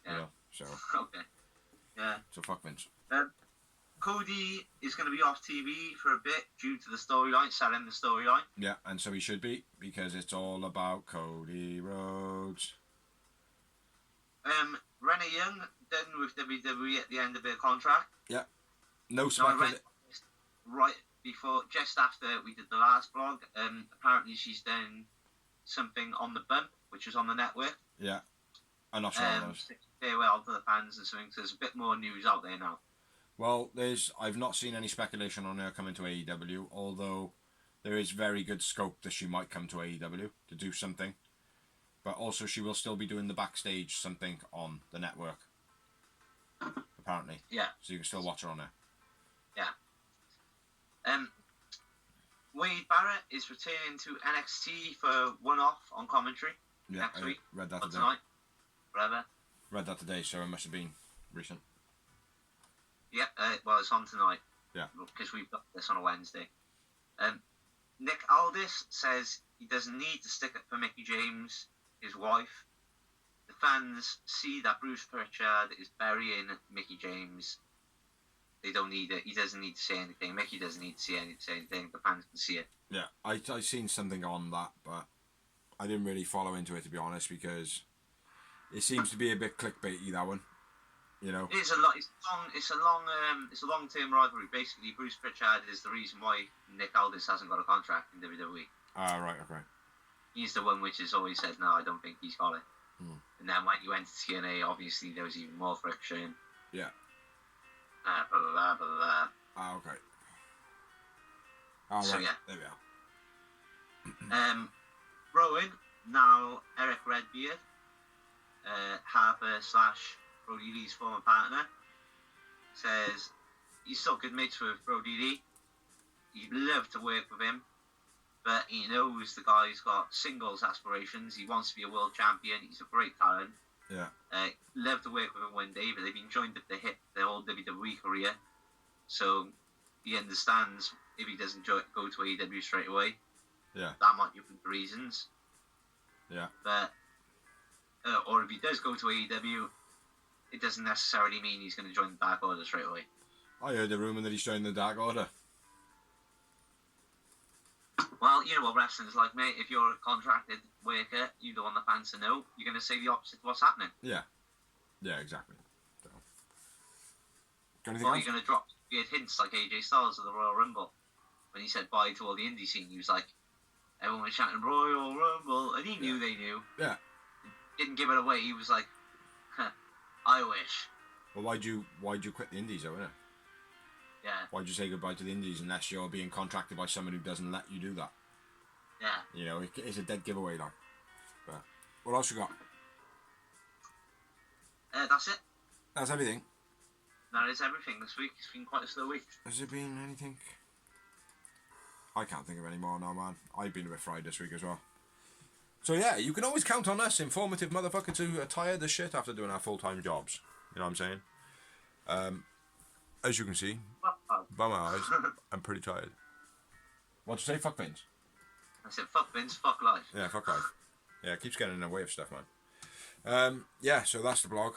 Yeah. You know, so. Okay. Yeah. So fuck Vince. Cody is going to be off TV for a bit due to the storyline, selling the storyline. Yeah, and so he should be because it's all about Cody Rhodes. Renee Young done with WWE at the end of their contract. Yeah. No I read right before, just after we did the last blog. Apparently she's done something on the bump, which is on the network. Yeah. I'm not sure on those. Farewell to the fans and something. So there's a bit more news out there now. Well, I've not seen any speculation on her coming to AEW, although there is very good scope that she might come to AEW to do something. But also she will still be doing the backstage something on the network. Apparently. Yeah. So you can still watch her on there. Yeah. Wade Nakamura is returning to NXT for one-off on commentary next week. Read that or today. tonight. Whatever. Read that today, so it must have been recent. Yeah, well, it's on tonight. Yeah. Because we've got this on a Wednesday. Nick Aldis says he doesn't need to stick up for Mickie James, his wife. The fans see that Bruce Pritchard is burying Mickie James. They don't need it. He doesn't need to say anything. Mickie doesn't need to say anything. The fans can see it. Yeah, I seen something on that, but I didn't really follow into it, to be honest, because it seems to be a bit clickbaity, that one. You know. It's a lot. It's a long-term rivalry. Basically, Bruce Pritchard is the reason why Nick Aldis hasn't got a contract in WWE. Ah, right, okay. He's the one which has always said, no, I don't think he's got it. And then when he went to TNA, obviously there was even more friction. Yeah. Blah, blah, blah, blah, blah. Ah, okay. Ah, right. So, yeah. There we are. Rowan, now Eric Redbeard, Harper / Brody Lee's former partner, says he's still good mates with Brody Lee. He'd love to work with him, but he knows the guy's got singles aspirations. He wants to be a world champion. He's a great talent. Yeah. Love to work with him one day, but they've been joined at the hip their whole WWE career. So he understands if he doesn't go to AEW straight away, Yeah. that might be one of the reasons. Yeah. But or if he does go to AEW, it doesn't necessarily mean he's going to join the Dark Order straight away. I heard the rumour that he's joining the Dark Order. Well, you know what wrestling's like, mate. If you're a contracted worker, you're the one that fans to know, you're going to say the opposite of what's happening. Yeah. Yeah, exactly. So. Got anything Or else? you're going to drop weird hints like AJ Styles at the Royal Rumble. When he said bye to all the indie scene, he was like, everyone was shouting Royal Rumble, and he knew they knew. Yeah. Didn't give it away. He was like, I wish. Well, why'd you quit the Indies, though, innit? Yeah. Why'd you say goodbye to the Indies unless you're being contracted by someone who doesn't let you do that? Yeah. You know, it's a dead giveaway, like. But what else you got? That's it. That's everything. That is everything this week. It's been quite a slow week. Has there been anything? I can't think of any more now, man. I've been a bit fried this week as well. So yeah, you can always count on us, informative motherfuckers who are tired as shit after doing our full-time jobs. You know what I'm saying? As you can see, by my eyes, I'm pretty tired. What'd you say? Fuck Vince? I said, fuck Vince, fuck life. Yeah, fuck life. Yeah, it keeps getting in the way of stuff, man. Yeah, so that's the blog.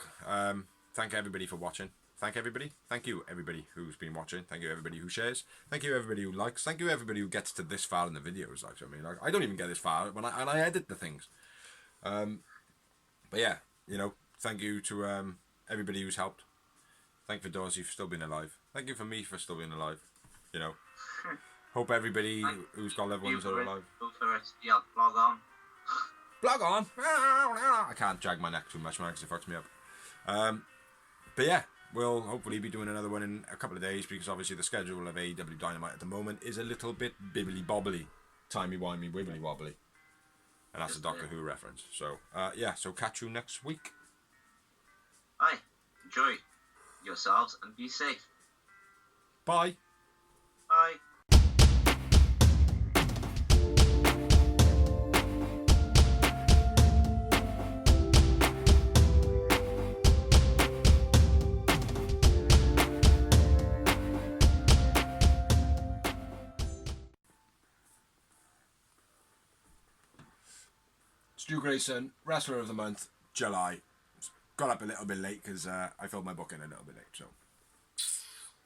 Thank everybody for watching. Thank everybody. Thank you, everybody who's been watching. Thank you, everybody who shares. Thank you, everybody who likes. Thank you, everybody who gets to this far in the videos. Like, I mean, like, I don't even get this far when I edit the things. But yeah, you know, thank you to everybody who's helped. Thank you for Dorsey for still being alive. Thank you for me for still being alive. You know, hope everybody who's got loved ones are alive. Go for it. Yeah, blog on. Blog on. I can't drag my neck too much, man, because it fucks me up. But yeah. We'll hopefully be doing another one in a couple of days because obviously the schedule of AEW Dynamite at the moment is a little bit bibbly-bobbly, timey-wimey, wibbly-wobbly. And that's a Doctor Who reference. So, yeah, so catch you next week. Bye. Enjoy yourselves and be safe. Bye. Bye. Stu Grayson, Wrestler of the Month, July. Got up a little bit late because I filled my book in a little bit late, so...